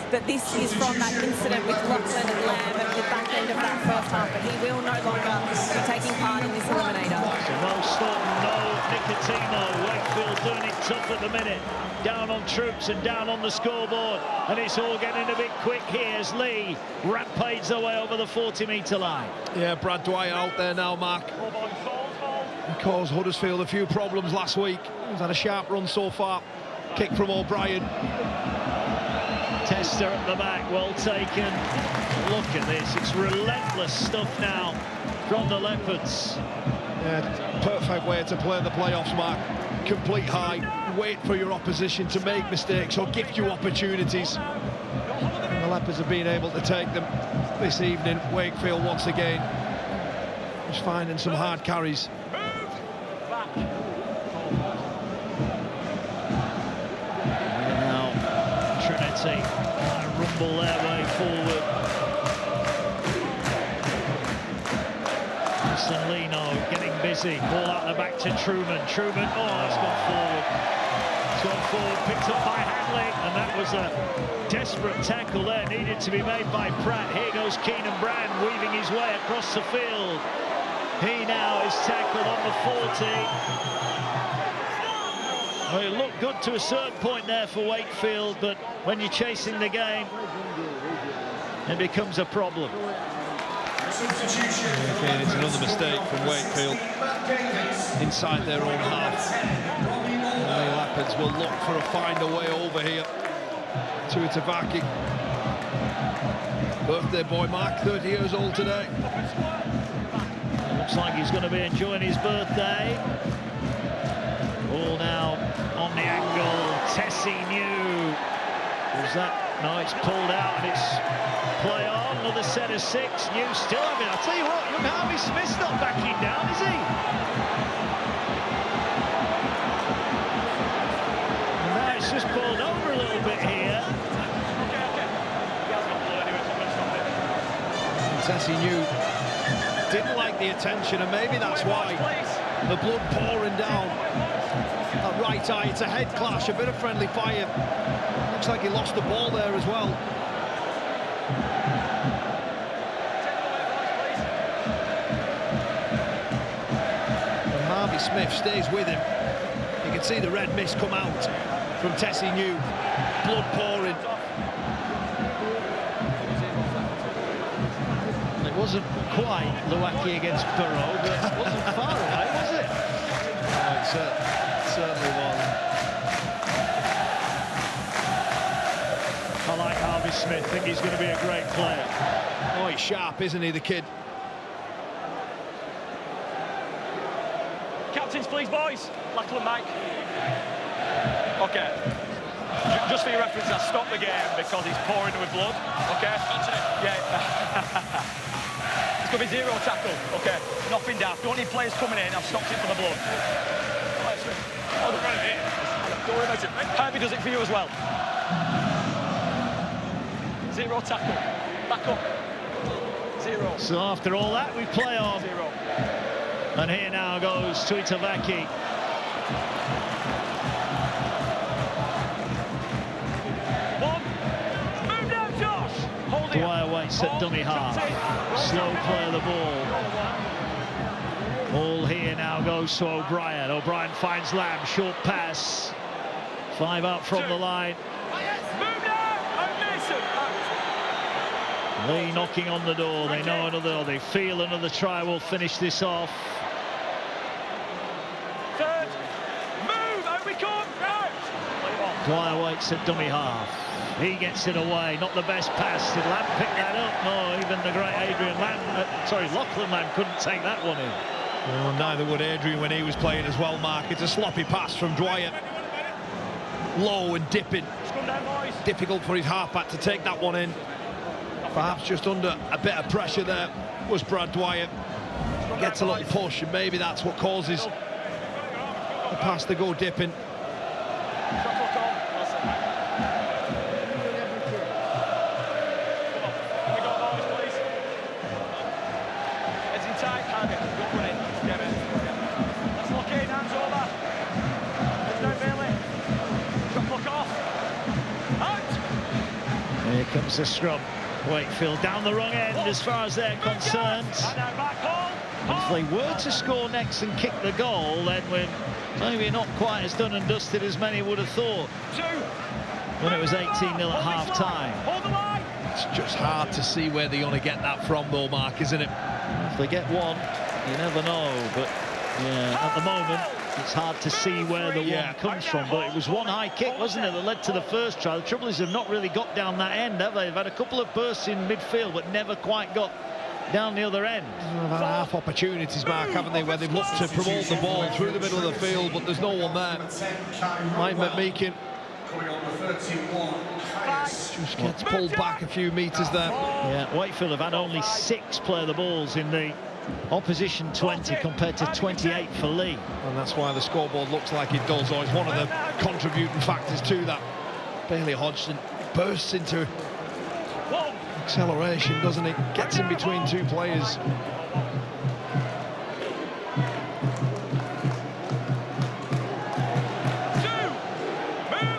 that this is from that incident with Lachlan and Lamb at the back end of that first half, but he will no longer be taking part in this eliminator. So no Staunton, no Nicotimo. Wakefield doing it tough at the minute. Down on troops and down on the scoreboard, and it's all getting a bit quick here as Leigh rampades away over the 40-metre line. Yeah, Brad Dwyer out there now, Mark. He caused Huddersfield a few problems last week. He's had a sharp run so far. Kick from O'Brien. Tester at the back, well taken. Look at this, it's relentless stuff now from the Leopards. Yeah, perfect way to play the playoffs, Mark. Complete high, wait for your opposition to make mistakes or gift you opportunities. And the Leopards have been able to take them this evening. Wakefield once again just finding some hard carries. Rumble their way forward. Justin Lino getting busy. Ball out the back to Truman. Truman, oh, it's gone forward. It's gone forward, picked up by Hanley, and that was a desperate tackle there, needed to be made by Pratt. Here goes Keenan Brand weaving his way across the field. He now is tackled on the 40. Well, it looked good to a certain point there for Wakefield, but when you're chasing the game, it becomes a problem. Again, it's another mistake from Wakefield inside their own half. The Leopards will look for a find a way over here. Tuitabaki, birthday boy Mark, 30 years old today. Looks like he's going to be enjoying his birthday. Ball now on the angle. Tessie New. Was that? No, it's pulled out and it's play on. Another set of 6. New still having. I'll tell you what, young Harvey Smith's not backing down, is he? And now it's just pulled over a little bit here. Tessie New didn't like the attention, and maybe that's why the blood pouring down. That right eye, it's a head clash, a bit of friendly fire. Looks like he lost the ball there as well. Harvey Smith stays with him. You can see the red mist come out from Tessie New, blood pouring. It wasn't quite Luaki against Burrow, but it wasn't far away, was it? No, it certainly was. I like Harvey Smith. Think he's going to be a great player. Oh, he's sharp, isn't he, the kid? Captains, please, boys. Lachlan, Mike. Okay. Just for your reference, I stopped the game because he's pouring with blood. Okay? Yeah. It's going to be 0 tackle. Okay. Nothing daft. Don't need players coming in. I've stopped it for the blood. Don't worry about it. Herbie does it for you as well. 0 tackle. Back up. 0. So after all that, we play on. 0. And here now goes Tuitavaki. Move down, Josh. Hold it. Dwyer waits at dummy half. Slow play of the ball. All here now goes to O'Brien. O'Brien finds Lamb. Short pass. 5 out from the line. Move down. Leigh knocking on the door. They know another, or they feel another try will finish this off. Third. Move. Out we come. Dwyer waits at dummy half. He gets it away. Not the best pass. Did Lamb pick that up? No, even the great Adrian Lamb, Lachlan Lamb couldn't take that one in. Well, neither would Adrian when he was playing as well, Mark. It's a sloppy pass from Dwyer. Low and dipping. Difficult for his halfback to take that one in. Perhaps just under a bit of pressure there was Brad Dwyer. Gets a little push, and maybe that's what causes the pass to go dipping. Here comes the scrum. Wakefield down the wrong end as far as they're concerned. And if they were to score next and kick the goal, then we're maybe not quite as done and dusted as many would have thought when it was 18-0 at half-time. It's just hard to see where they're going to get that from, though, Mark, isn't it? If they get one, you never know. But yeah, at the moment, it's hard to see where the one comes from. But it was one high kick, wasn't it, that led to the first try. The trouble is they've not really got down that end, have they? They've had a couple of bursts in midfield, but never quite got down the other end. They've had half opportunities, Mark, haven't they, where they've looked to promote the ball through the middle of the field, but there's no one there. Mike McMeekin just gets pulled back a few metres there. Yeah, Wakefield have had only 6 play the balls in the opposition 20 compared to 28 for Leigh. And that's why the scoreboard looks like it does, or it's one of the contributing factors to that. Bailey Hodgson bursts into acceleration, doesn't he? Gets in between 2 players.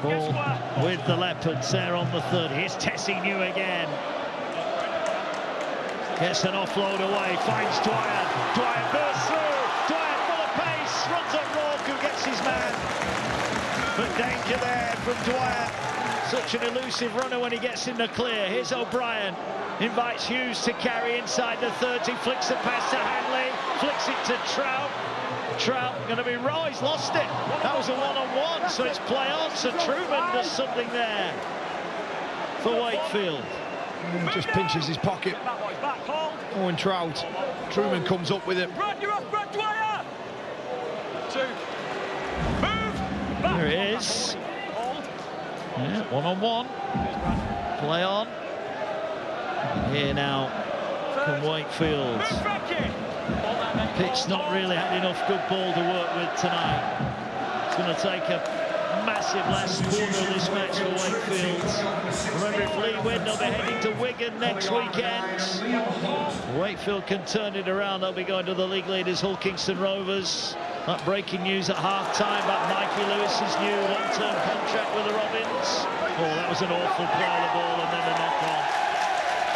Ball with the Leopards there on the 30. Here's Tessie New again. Gets an offload away, finds Dwyer. Dwyer bursts through. Dwyer full of pace, runs up Rourke, who gets his man. But danger there from Dwyer. Such an elusive runner when he gets in the clear. Here's O'Brien. Invites Hughes to carry inside the 30. Flicks the pass to Hanley. Flicks it to Trout. Trout going to be right. He's lost it. That was a one-on-one, so it's play on. So Truman does something there for Wakefield. Just pinches his pocket. Owen Trout. Truman comes up with it. There it is. Yeah, one-on-one. Play on. And here now from Wakefield. Pitch not really had enough good ball to work with tonight. It's going to take a massive last quarter of this match for Wakefield. Remember, if Leigh win, they'll be heading to Wigan next weekend. Wakefield can turn it around. They'll be going to the league leaders, Hull Kingston Rovers. That breaking news at half-time about Mikey Lewis's new long-term contract with the Robins. Oh, that was an awful play of the ball and then a knock-on.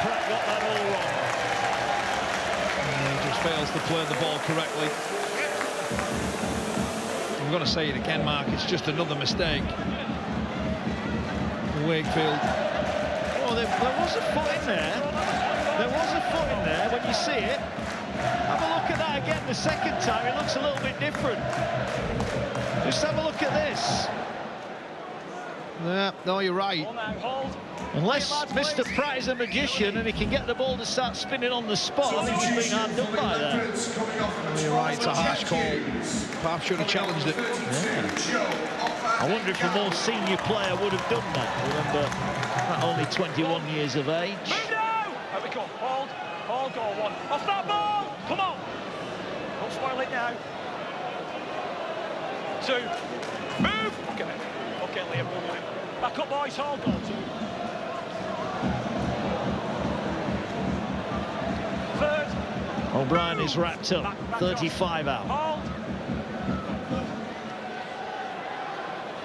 Pratt got that all wrong. He just fails to play the ball correctly. I'm going to say it again, Mark, it's just another mistake. Wakefield. Oh, there was a foot in there. There was a foot in there when you see it. Have a look at that again the second time. It looks a little bit different. Just have a look at this. Yeah, no, you're right. Unless Mr. Pratt is a magician and he can get the ball to start spinning on the spot, I think he's been hard done by that. You're right, it's a harsh call. Perhaps should have challenged it. Yeah. I wonder if a more senior player would have done that. Remember, only 21 years of age. There we go. Hold. Hold, go one. Off that ball! Come on! Don't spoil it now. 2. Move! Okay. Okay, Leigh, move. Back up, boys. Hold, go 2. 3rd. O'Brien is wrapped up. 35 out. Hold.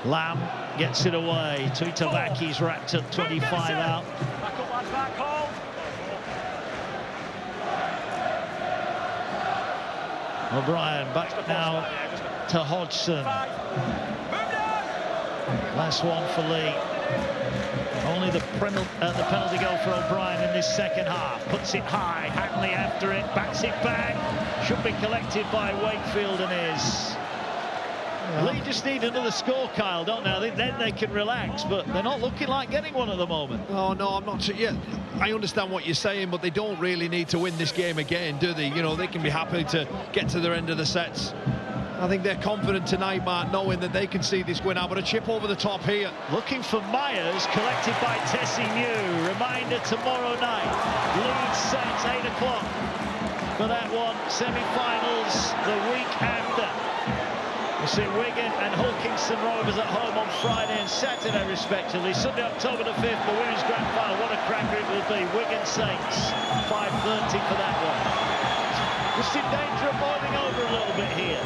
Lamb gets it away. Tuitavaki's wrapped up. 25 out. Back up, lads. Back. Hold. O'Brien back now to Hodgson. Last one for Leigh. Only the penalty goal for O'Brien in this second half. Puts it high. Hanley after it. Backs it back. Should be collected by Wakefield and is. Leigh just need another score, Kyle, don't they? Then they can relax, but they're not looking like getting one at the moment. Oh, no, I'm not. Yeah, I understand what you're saying, but they don't really need to win this game again, do they? You know, they can be happy to get to their end of the sets. I think they're confident tonight, Mark, knowing that they can see this win out, but a chip over the top here. Looking for Myers, collected by Tessie New. Reminder tomorrow night. Leeds Saints, 8 o'clock. For that one, semi-finals the week after. We see Wigan and Hulkinson Rovers at home on Friday and Saturday, respectively. Sunday, October the 5th, the Women's Grand Final. What a cracker it will be. Wigan Saints, 5:30 for that one. Just in danger of boiling over a little bit here.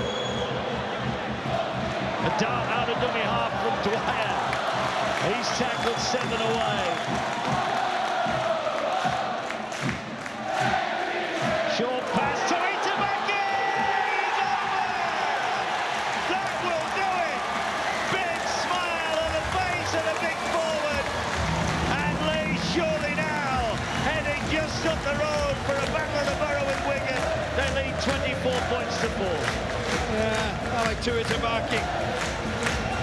A dart out of dummy half from Dwyer. He's tackled 7 away. Short pass to Itabaki! He's over! That will do it! Big smile on the face of the big forward. And Leigh surely now heading just up the road for a battle of the borough with Wigan. They lead 24 points to 4. Yeah, I like Tuitavaki.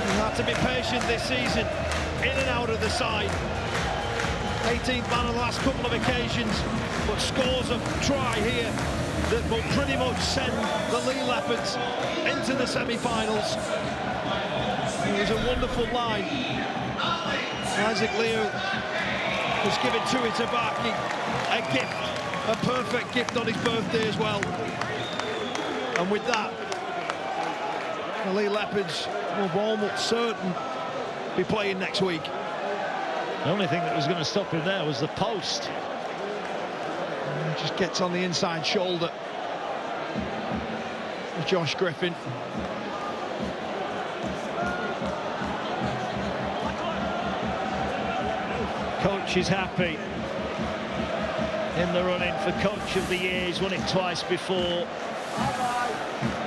You have to be patient this season, in and out of the side. 18th man on the last couple of occasions, but scores a try here that will pretty much send the Leigh Leopards into the semi-finals. It was a wonderful line. Isaac Leo was given Tuitavaki a gift, a perfect gift on his birthday as well. And with that, the Leigh Leopards will almost certain be playing next week. The only thing that was going to stop him there was the post. And just gets on the inside shoulder of Josh Griffin. Coach is happy in the running for Coach of the Year. He's won it twice before.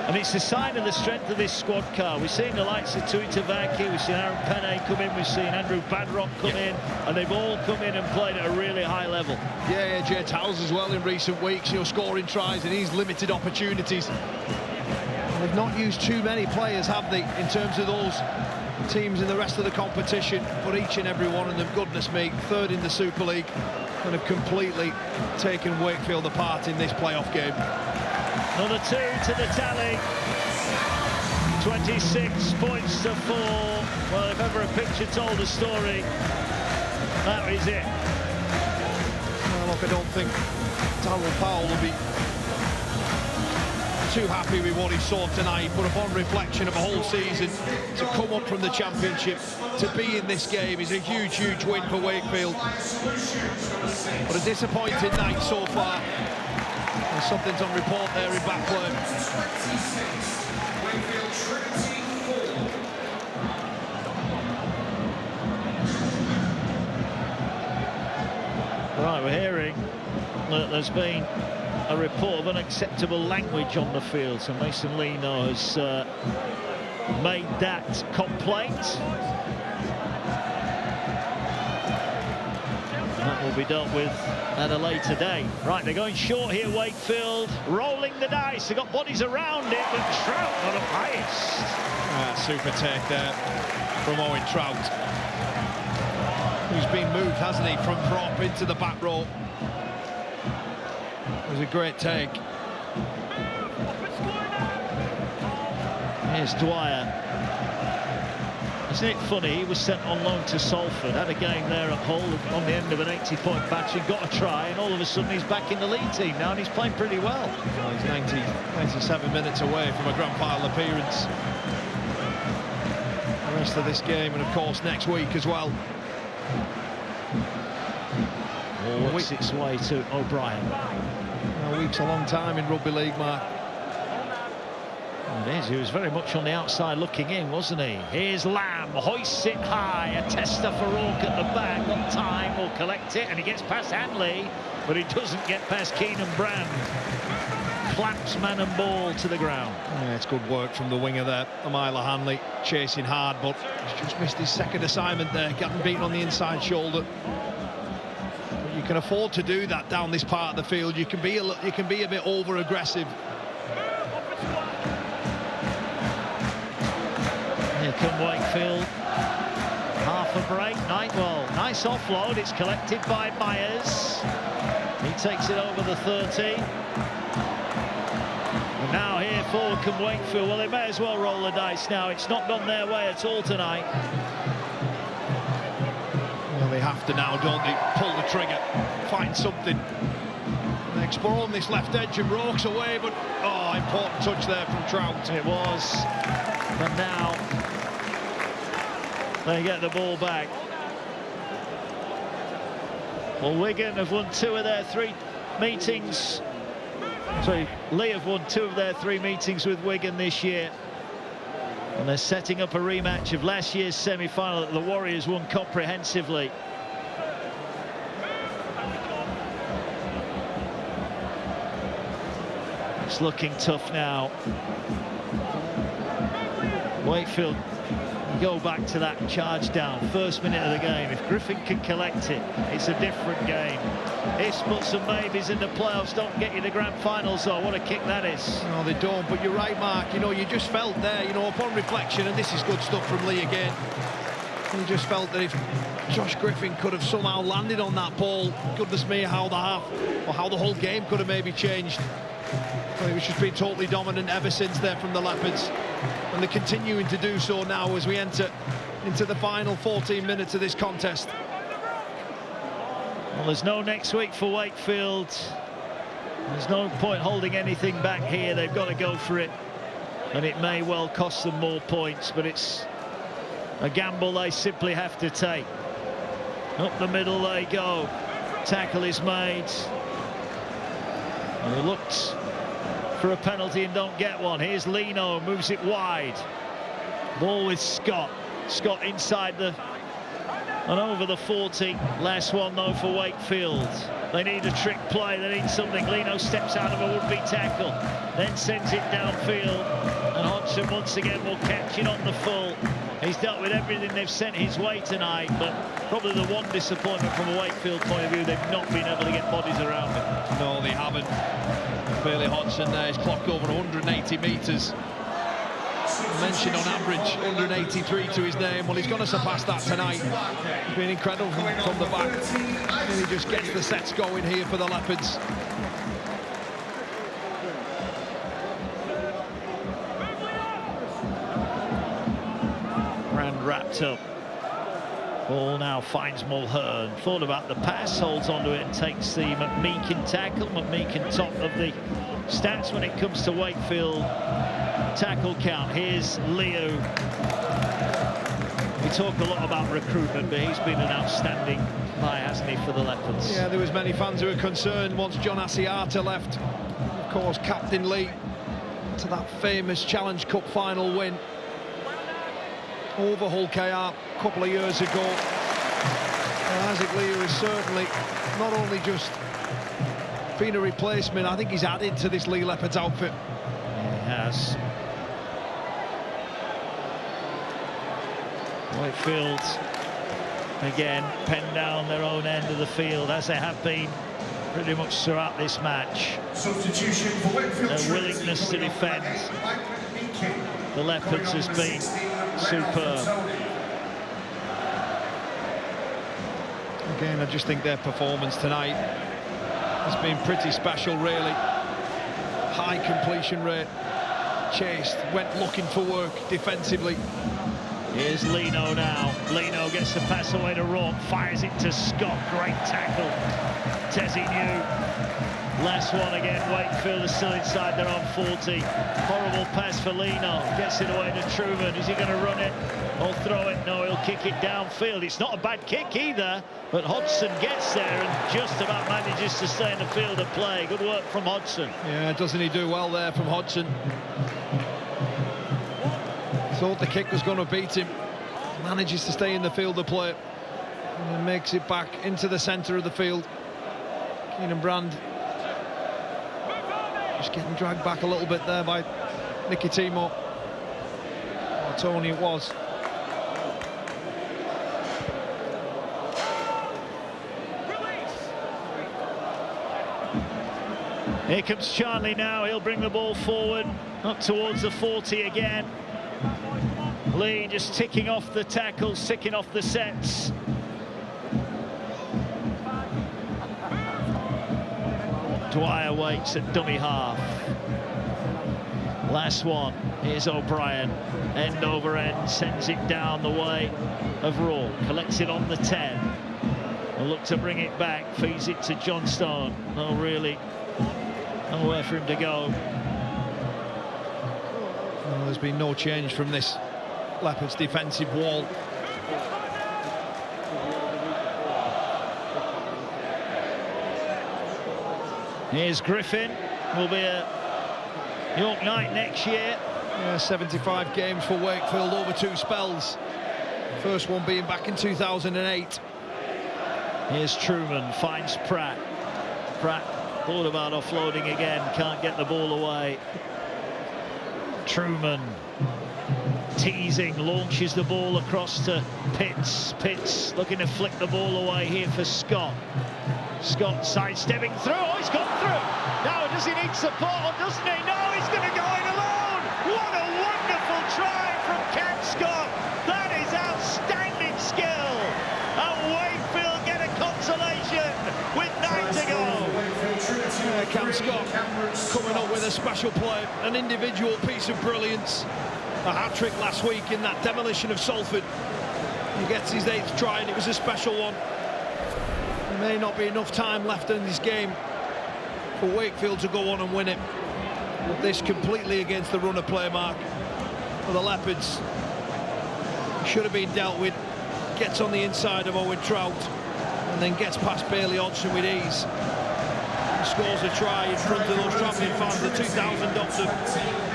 And it's a sign of the strength of this squad, Carl. We've seen the likes of Tuitavaki, we've seen Aaron Penne come in, we've seen Andrew Badrock come in, and they've all come in and played at a really high level. Yeah, Jay Towles as well in recent weeks, you know, scoring tries in these limited opportunities. And they've not used too many players, have they, in terms of those teams in the rest of the competition, but each and every one of them, goodness me, 3rd in the Super League, and have completely taken Wakefield apart in this playoff game. Another 2 to the tally. 26 points to 4. Well, if ever a picture told a story, that is it. Well, look, I don't think Darryl Powell will be too happy with what he saw tonight, but upon reflection of a whole season, to come up from the Championship, to be in this game is a huge, huge win for Wakefield. But a disappointing night so far. And something's on report there in Backburn. Right, we're hearing that there's been a report of unacceptable language on the field. So Mason Leigh has made that complaint. That will be dealt with at a later date. Right, they're going short here, Wakefield, rolling the dice. They've got bodies around it, but Trout on the highest. Super take there from Owen Trout. He's been moved, hasn't he, from prop into the back row. It was a great take. Here's Dwyer. Isn't it funny, he was sent on loan to Salford, had a game there at Hull on the end of an 80-point battery, got a try, and all of a sudden he's back in the league team now, and he's playing pretty well. Well, he's 97 minutes away from a grand final appearance. The rest of this game, and of course next week as well. Works its way to O'Brien. A week's a long time in rugby league, Mark. It is. He was very much on the outside looking in, wasn't he? Here's Lamb, hoists it high, a tester for Rourke at the back, got time, will collect it, and he gets past Hanley, but he doesn't get past Keenan Brand. Clamps man and ball to the ground. Yeah, it's good work from the winger there, Amila Hanley, chasing hard, but he's just missed his second assignment there, getting beaten on the inside shoulder. But you can afford to do that down this part of the field. You can be a bit over aggressive. Here come Wakefield. Half a break. Nice offload. It's collected by Myers. He takes it over the 30. And now here forward come Wakefield. Well, they may as well roll the dice now. It's not gone their way at all tonight. Well, they have to now, don't they? Pull the trigger, find something. They explore on this left edge and Rourke's away, but important touch there from Trout. It was. But now they get the ball back. Well, Wigan have won 2 of their 3 meetings. Sorry, Leigh have won 2 of their 3 meetings with Wigan this year. And they're setting up a rematch of last year's semi-final that the Warriors won comprehensively. It's looking tough now. Wakefield go back to that charge down, first minute of the game. If Griffin can collect it, it's a different game. Ifs, buts and maybes in the playoffs don't get you the grand finals, though. What a kick that is. No, they don't, but you're right, Mark. You know, you just felt there, you know, upon reflection, and this is good stuff from Leigh again. You just felt that if Josh Griffin could have somehow landed on that ball, goodness me, how the half, or how the whole game could have maybe changed. Well, he's just been totally dominant ever since there from the Leopards. And they're continuing to do so now as we enter into the final 14 minutes of this contest. Well, there's no next week for Wakefield. There's no point holding anything back here. They've got to go for it. And it may well cost them more points, but it's a gamble they simply have to take. Up the middle they go. Tackle is made. And he looked for a penalty and don't get one. Here's Lino, moves it wide. Ball with Scott. Scott inside the and over the 40. Last one though for Wakefield. They need a trick play, they need something. Lino steps out of a would-be tackle, then sends it downfield, and Hodgson once again will catch it on the full. He's dealt with everything they've sent his way tonight, but probably the one disappointment from a Wakefield point of view, they've not been able to get bodies around him. No, they haven't. Bailey Hodgson there is clocked over 180 metres. Mentioned on average 183 to his name. Well, he's going to surpass that tonight. It's been incredible from the back. And he just gets the sets going here for the Leopards. Brand wrapped up. Ball now finds Mulhern. Thought about the pass, holds onto it and takes the McMeekin tackle. McMeekin top of the stats when it comes to Wakefield tackle count. Here's Leo. We talk a lot about recruitment, but he's been an outstanding player, hasn't he, for the Leopards? Yeah, there was many fans who were concerned once John Asiata left. Of course, Captain Leigh to that famous Challenge Cup final win over Hull KR a couple of years ago. And Isaac Leigh is certainly not only just been a replacement. I think he's added to this Leigh Leopards outfit. Yeah, he has. Wakefield again penned down their own end of the field, as they have been pretty much throughout this match. Substitution for Wakefield. Their willingness to defend the Leopards has been superb. Again, I just think their performance tonight has been pretty special, really. High completion rate, chased, went looking for work defensively. Here's Lino now. Lino gets the pass away to Rourke, fires it to Scott. Great tackle. Tessie New. Last one again. Wakefield is still inside their own 40. Horrible pass for Lino. Gets it away to Truman. Is he going to run it or throw it? No, he'll kick it downfield. It's not a bad kick either, but Hodgson gets there and just about manages to stay in the field of play. Good work from Hodgson. Yeah, doesn't he do well there from Hodgson? Thought the kick was going to beat him. Manages to stay in the field of play and then makes it back into the centre of the field. Keenan Brand just getting dragged back a little bit there by Nicky Timo. Or Tony it was. Here comes Charlie now. He'll bring the ball forward up towards the 40 again. Leigh just ticking off the tackles, ticking off the sets. Dwyer waits at dummy half. Last one. Here's O'Brien. End over end, sends it down the way of Raw. Collects it on the 10. Will look to bring it back, feeds it to Johnstone. No, really, nowhere for him to go. Well, there's been no change from this Leopards defensive wall. Here's Griffin. Will be a York night next year. Yeah, 75 games for Wakefield over 2 spells. First one being back in 2008. Here's Truman, finds Pratt. Pratt thought about offloading again, can't get the ball away. Truman teasing, launches the ball across to Pitts. Pitts looking to flick the ball away here for Scott. Scott sidestepping through. Oh, he's gone through. Now, does he need support or doesn't he? No, he's going to go in alone. What a wonderful try from Cam Scott. That is outstanding skill. And Wakefield get a consolation with 9 to go. Cam Scott coming up with a special play, an individual piece of brilliance. A hat-trick last week in that demolition of Salford. He gets his 8th try and it was a special one. There may not be enough time left in this game for Wakefield to go on and win it. But this completely against the run of play mark for the Leopards. Should have been dealt with. Gets on the inside of Owen Trout and then gets past Bailey Hodgson with ease. Scores a try in front of those travelling fans. The 2,000 Doctor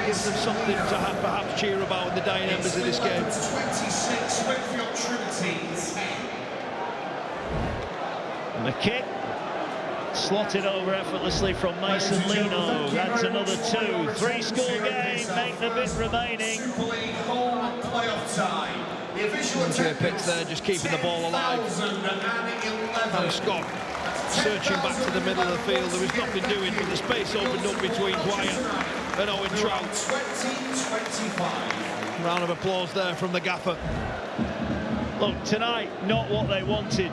gives them something to perhaps cheer about in the dying embers of this game. 26, Wakefield Trinity 10. And the kick slotted over effortlessly from Mason Lino. That's another 2. 3-score game, 8 a bit remaining. Super League home playoff tie. The official Pitts there just keeping the ball alive. And Scott searching back to the middle of the field. There was nothing doing, but the space opened up between Dwyer and Owen Trout. 20-25. Round of applause there from the gaffer. Look, tonight, not what they wanted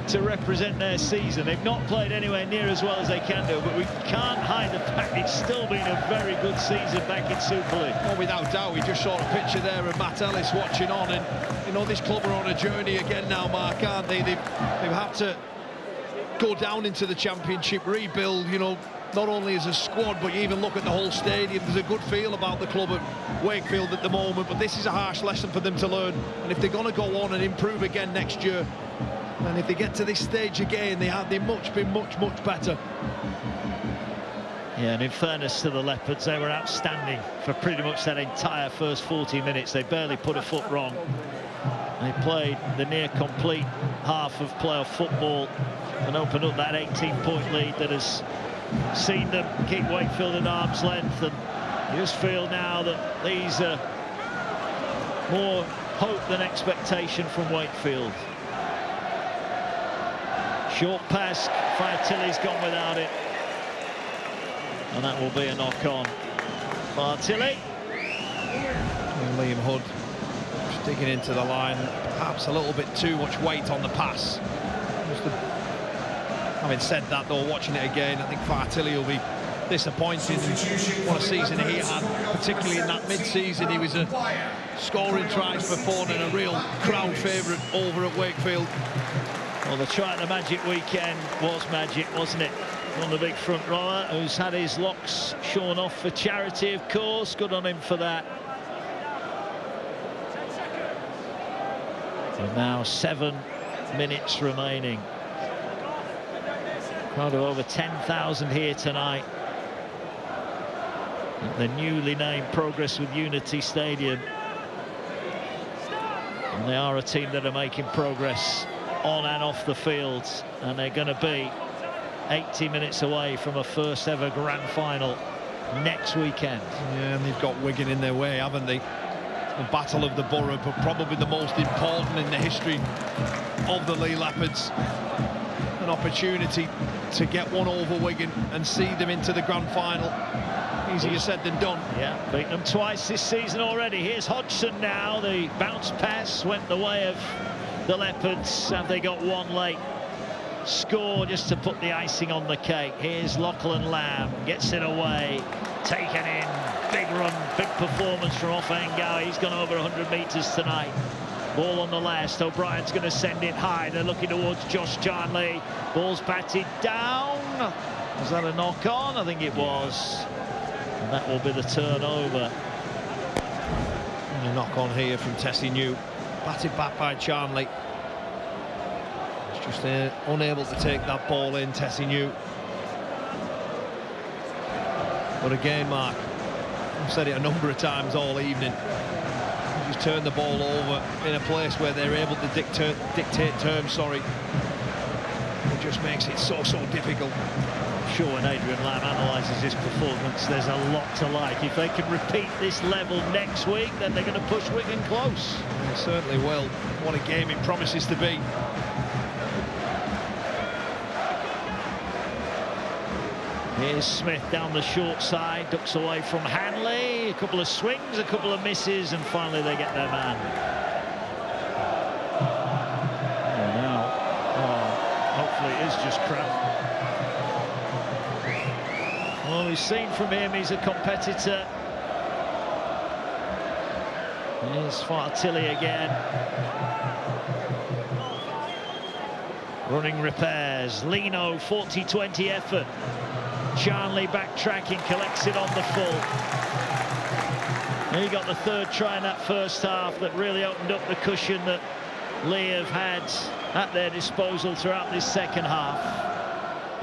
to represent their season. They've not played anywhere near as well as they can do, but we can't hide the fact it's still been a very good season back in Super League. Oh, without doubt. We just saw a picture there of Matt Ellis watching on, and you know, this club are on a journey again now, Mark, aren't they? They've had to go down into the Championship, rebuild, you know, not only as a squad, but you even look at the whole stadium. There's a good feel about the club at Wakefield at the moment, but this is a harsh lesson for them to learn, and if they're going to go on and improve again next year, and if they get to this stage again, they've been much better. Yeah, and in fairness to the Leopards, they were outstanding for pretty much that entire first 40 minutes. They barely put a foot wrong. They played the near complete half of playoff football and opened up that 18-point lead that has seen them keep Wakefield at arm's length, and you just feel now that these are more hope than expectation from Wakefield. Short pass, Fatilli's gone without it, and that will be a knock-on. Fatilli. Liam Hood just digging into the line, perhaps a little bit too much weight on the pass. Having said that, though, watching it again, I think Fatilli will be disappointed. What a season he had, particularly in that mid-season. He was scoring tries for Ford and a real crowd favourite over at Wakefield. Well, the try at the Magic weekend was magic, wasn't it? On the big front rower, who's had his locks shorn off for charity, of course. Good on him for that. And now 7 minutes remaining. Crowd of over 10,000 here tonight at the newly named Progress with Unity Stadium. And they are a team that are making progress on and off the field, and they're going to be 80 minutes away from a first ever grand final next weekend. Yeah, and they've got Wigan in their way, haven't they? The Battle of the Borough, but probably the most important in the history of the Leigh Leopards. An opportunity to get one over Wigan and see them into the grand final. Easier said than done. Yeah, beaten them twice this season already. Here's Hodgson now. The bounce pass went the way of the Leopards. Have they got one late score just to put the icing on the cake? Here's Lachlan Lamb, gets it away, taken in, big run, big performance from Offengow. He's gone over 100 metres tonight. Ball on the last, O'Brien's going to send it high. They're looking towards Josh Charnley. Ball's batted down. Was that a knock-on? I think it was. And that will be the turnover. And a knock-on here from Tessie New. Batted back by Charnley. He's just unable to take that ball in, Tessie New. But again, Mark, I've said it a number of times all evening. You just turn the ball over in a place where they're able to dictate terms, It just makes it so difficult. Sure, when Adrian Lamb analyses his performance, there's a lot to like. If they can repeat this level next week, then they're going to push Wigan close. They certainly will. What a game it promises to be. Here's Smith down the short side, ducks away from Hanley. A couple of swings, a couple of misses, and finally they get their man. And now, hopefully it is just crap. Well, we've seen from him he's a competitor. Here's Fatilli again. Running repairs. Lino, 40-20 effort. Charnley backtracking, collects it on the full. He got the third try in that first half that really opened up the cushion that Leigh have had at their disposal throughout this second half.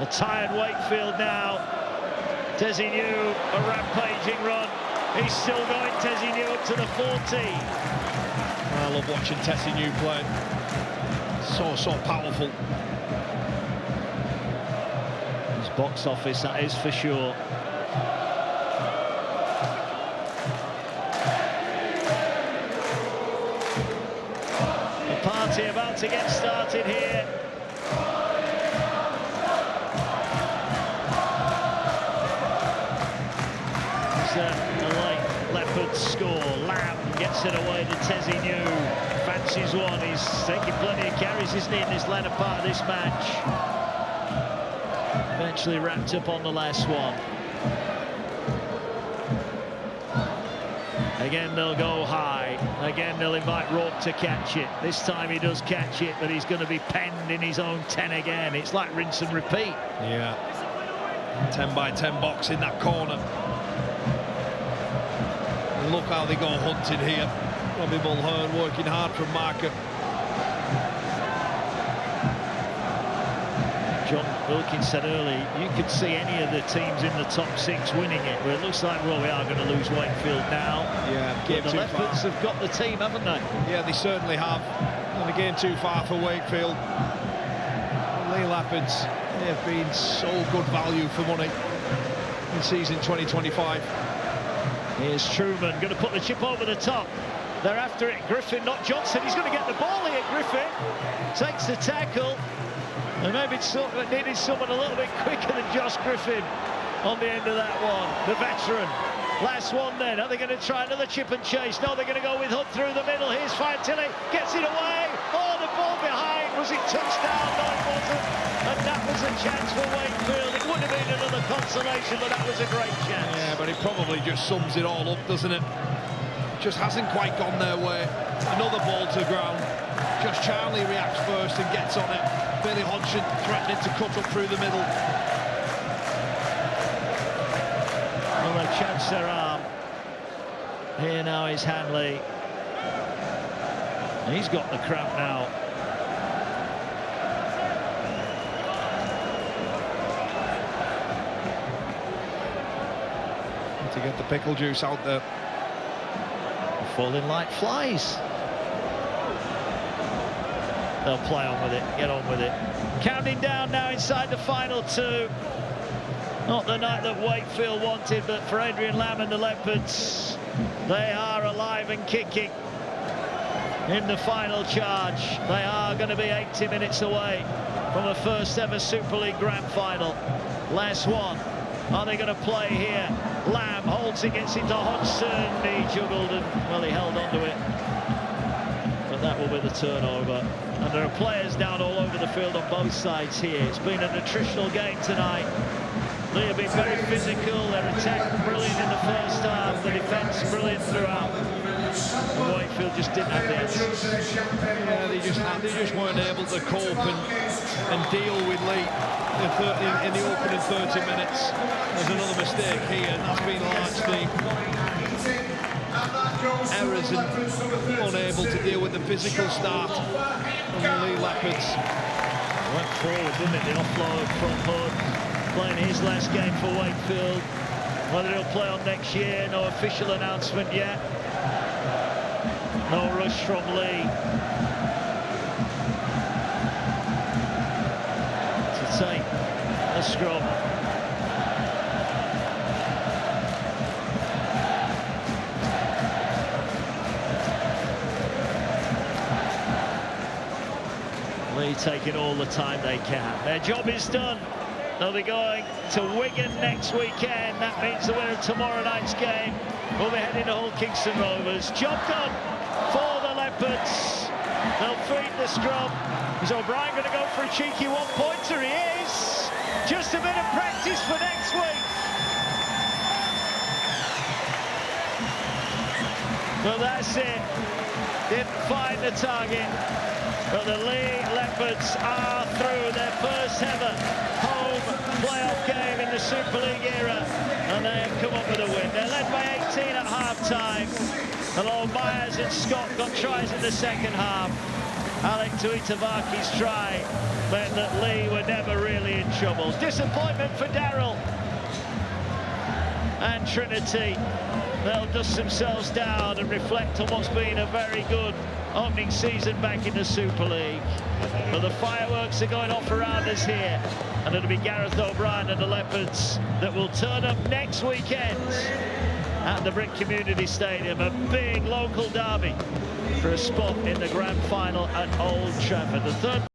A tired Wakefield now. Tessie New, a rampaging run. He's still going, Tessie New up to the 14. I love watching Tessie New play. So powerful. His box office, that is for sure. The party about to get started here. A late Leopards score. Lamb gets it away to Tessie New. Fancies one. He's taking plenty of carries, isn't he, in this latter part of this match. Eventually wrapped up on the last one. Again, they'll go high. Again, they'll invite Rourke to catch it. This time he does catch it, but he's going to be penned in his own 10 again. It's like rinse and repeat. Yeah. 10 by 10 box in that corner. Look how they go hunting here. Robbie Mulhern working hard from marker. John Wilkins said earlier, you could see any of the teams in the top 6 winning it, but it looks like, well, we are going to lose Wakefield now. Yeah, but the Leopards have got the team, haven't they? Yeah, they certainly have. And a game too far for Wakefield. Leigh Leopards They have been so good value for money in season 2025. Here's Truman, going to put the chip over the top. They're after it, Griffin, not Johnson. He's going to get the ball here, Griffin. Takes the tackle. And maybe needed someone a little bit quicker than Josh Griffin on the end of that one. The veteran. Last one then. Are they going to try another chip and chase? No, they're going to go with Hunt through the middle. Here's Fantilli. Gets it away. Oh, the ball behind. Was it touchdown? No, it wasn't. And that was a chance for Wakefield. It would have been another consolation, but that was a great chance. Yeah, but it probably just sums it all up, doesn't it? Just hasn't quite gone their way. Another ball to ground. Josh Charnley reacts first and gets on it. Billy Hodgson threatening to cut up through the middle. Well, a chance their arm. Here now is Hanley. He's got the cramp now. To get the pickle juice out there. Falling like flies. They'll play on with it, get on with it. Counting down now inside the final two. Not the night that Wakefield wanted, but for Adrian Lamb and the Leopards, they are alive and kicking in the final charge. They are going to be 80 minutes away from the first ever Super League Grand Final. Last one. Are they going to play here? Lamb holds it, gets into Hodgson. He juggled and, well, he held on to it. But that will be the turnover. And there are players down all over the field on both sides here. It's been an attritional game tonight. Leigh have been very physical. Their attack brilliant in the first half. The defence brilliant throughout. And Wakefield just didn't have the answers. Yeah, they just weren't able to cope and deal with Leigh in the opening 30 minutes. There's another mistake here, and that's been largely errors and unable to deal with the physical start from the Leigh Leopards. Went forward, didn't it? The offload from Hood. Playing his last game for Wakefield. Whether he'll play on next year, no official announcement yet. No rush from Leigh to take the scrum. Leigh taking all the time they can. Their job is done. They'll be going to Wigan next weekend. That means the winner of tomorrow night's game will be heading to Hull Kingston Rovers. Job done for the Leopards. They'll feed the scrum. Is O'Brien going to go for a cheeky one-pointer? He is. Just a bit of practice for next week. Well, that's it. Didn't find the target. But the Leigh Leopards are through their first ever home playoff game in the Super League era, and they have come up with a win. They're led by 18 at half-time. Although Myers and Scott got tries in the second half, Alec Tuitavaki's try meant that Leigh were never really in trouble. Disappointment for Darrell and Trinity. They'll dust themselves down and reflect on what's been a very good opening season back in the Super League. But the fireworks are going off around us here, and it'll be Gareth O'Brien and the Leopards that will turn up next weekend at the Brick Community Stadium, a big local derby for a spot in the grand final at Old Trafford. The third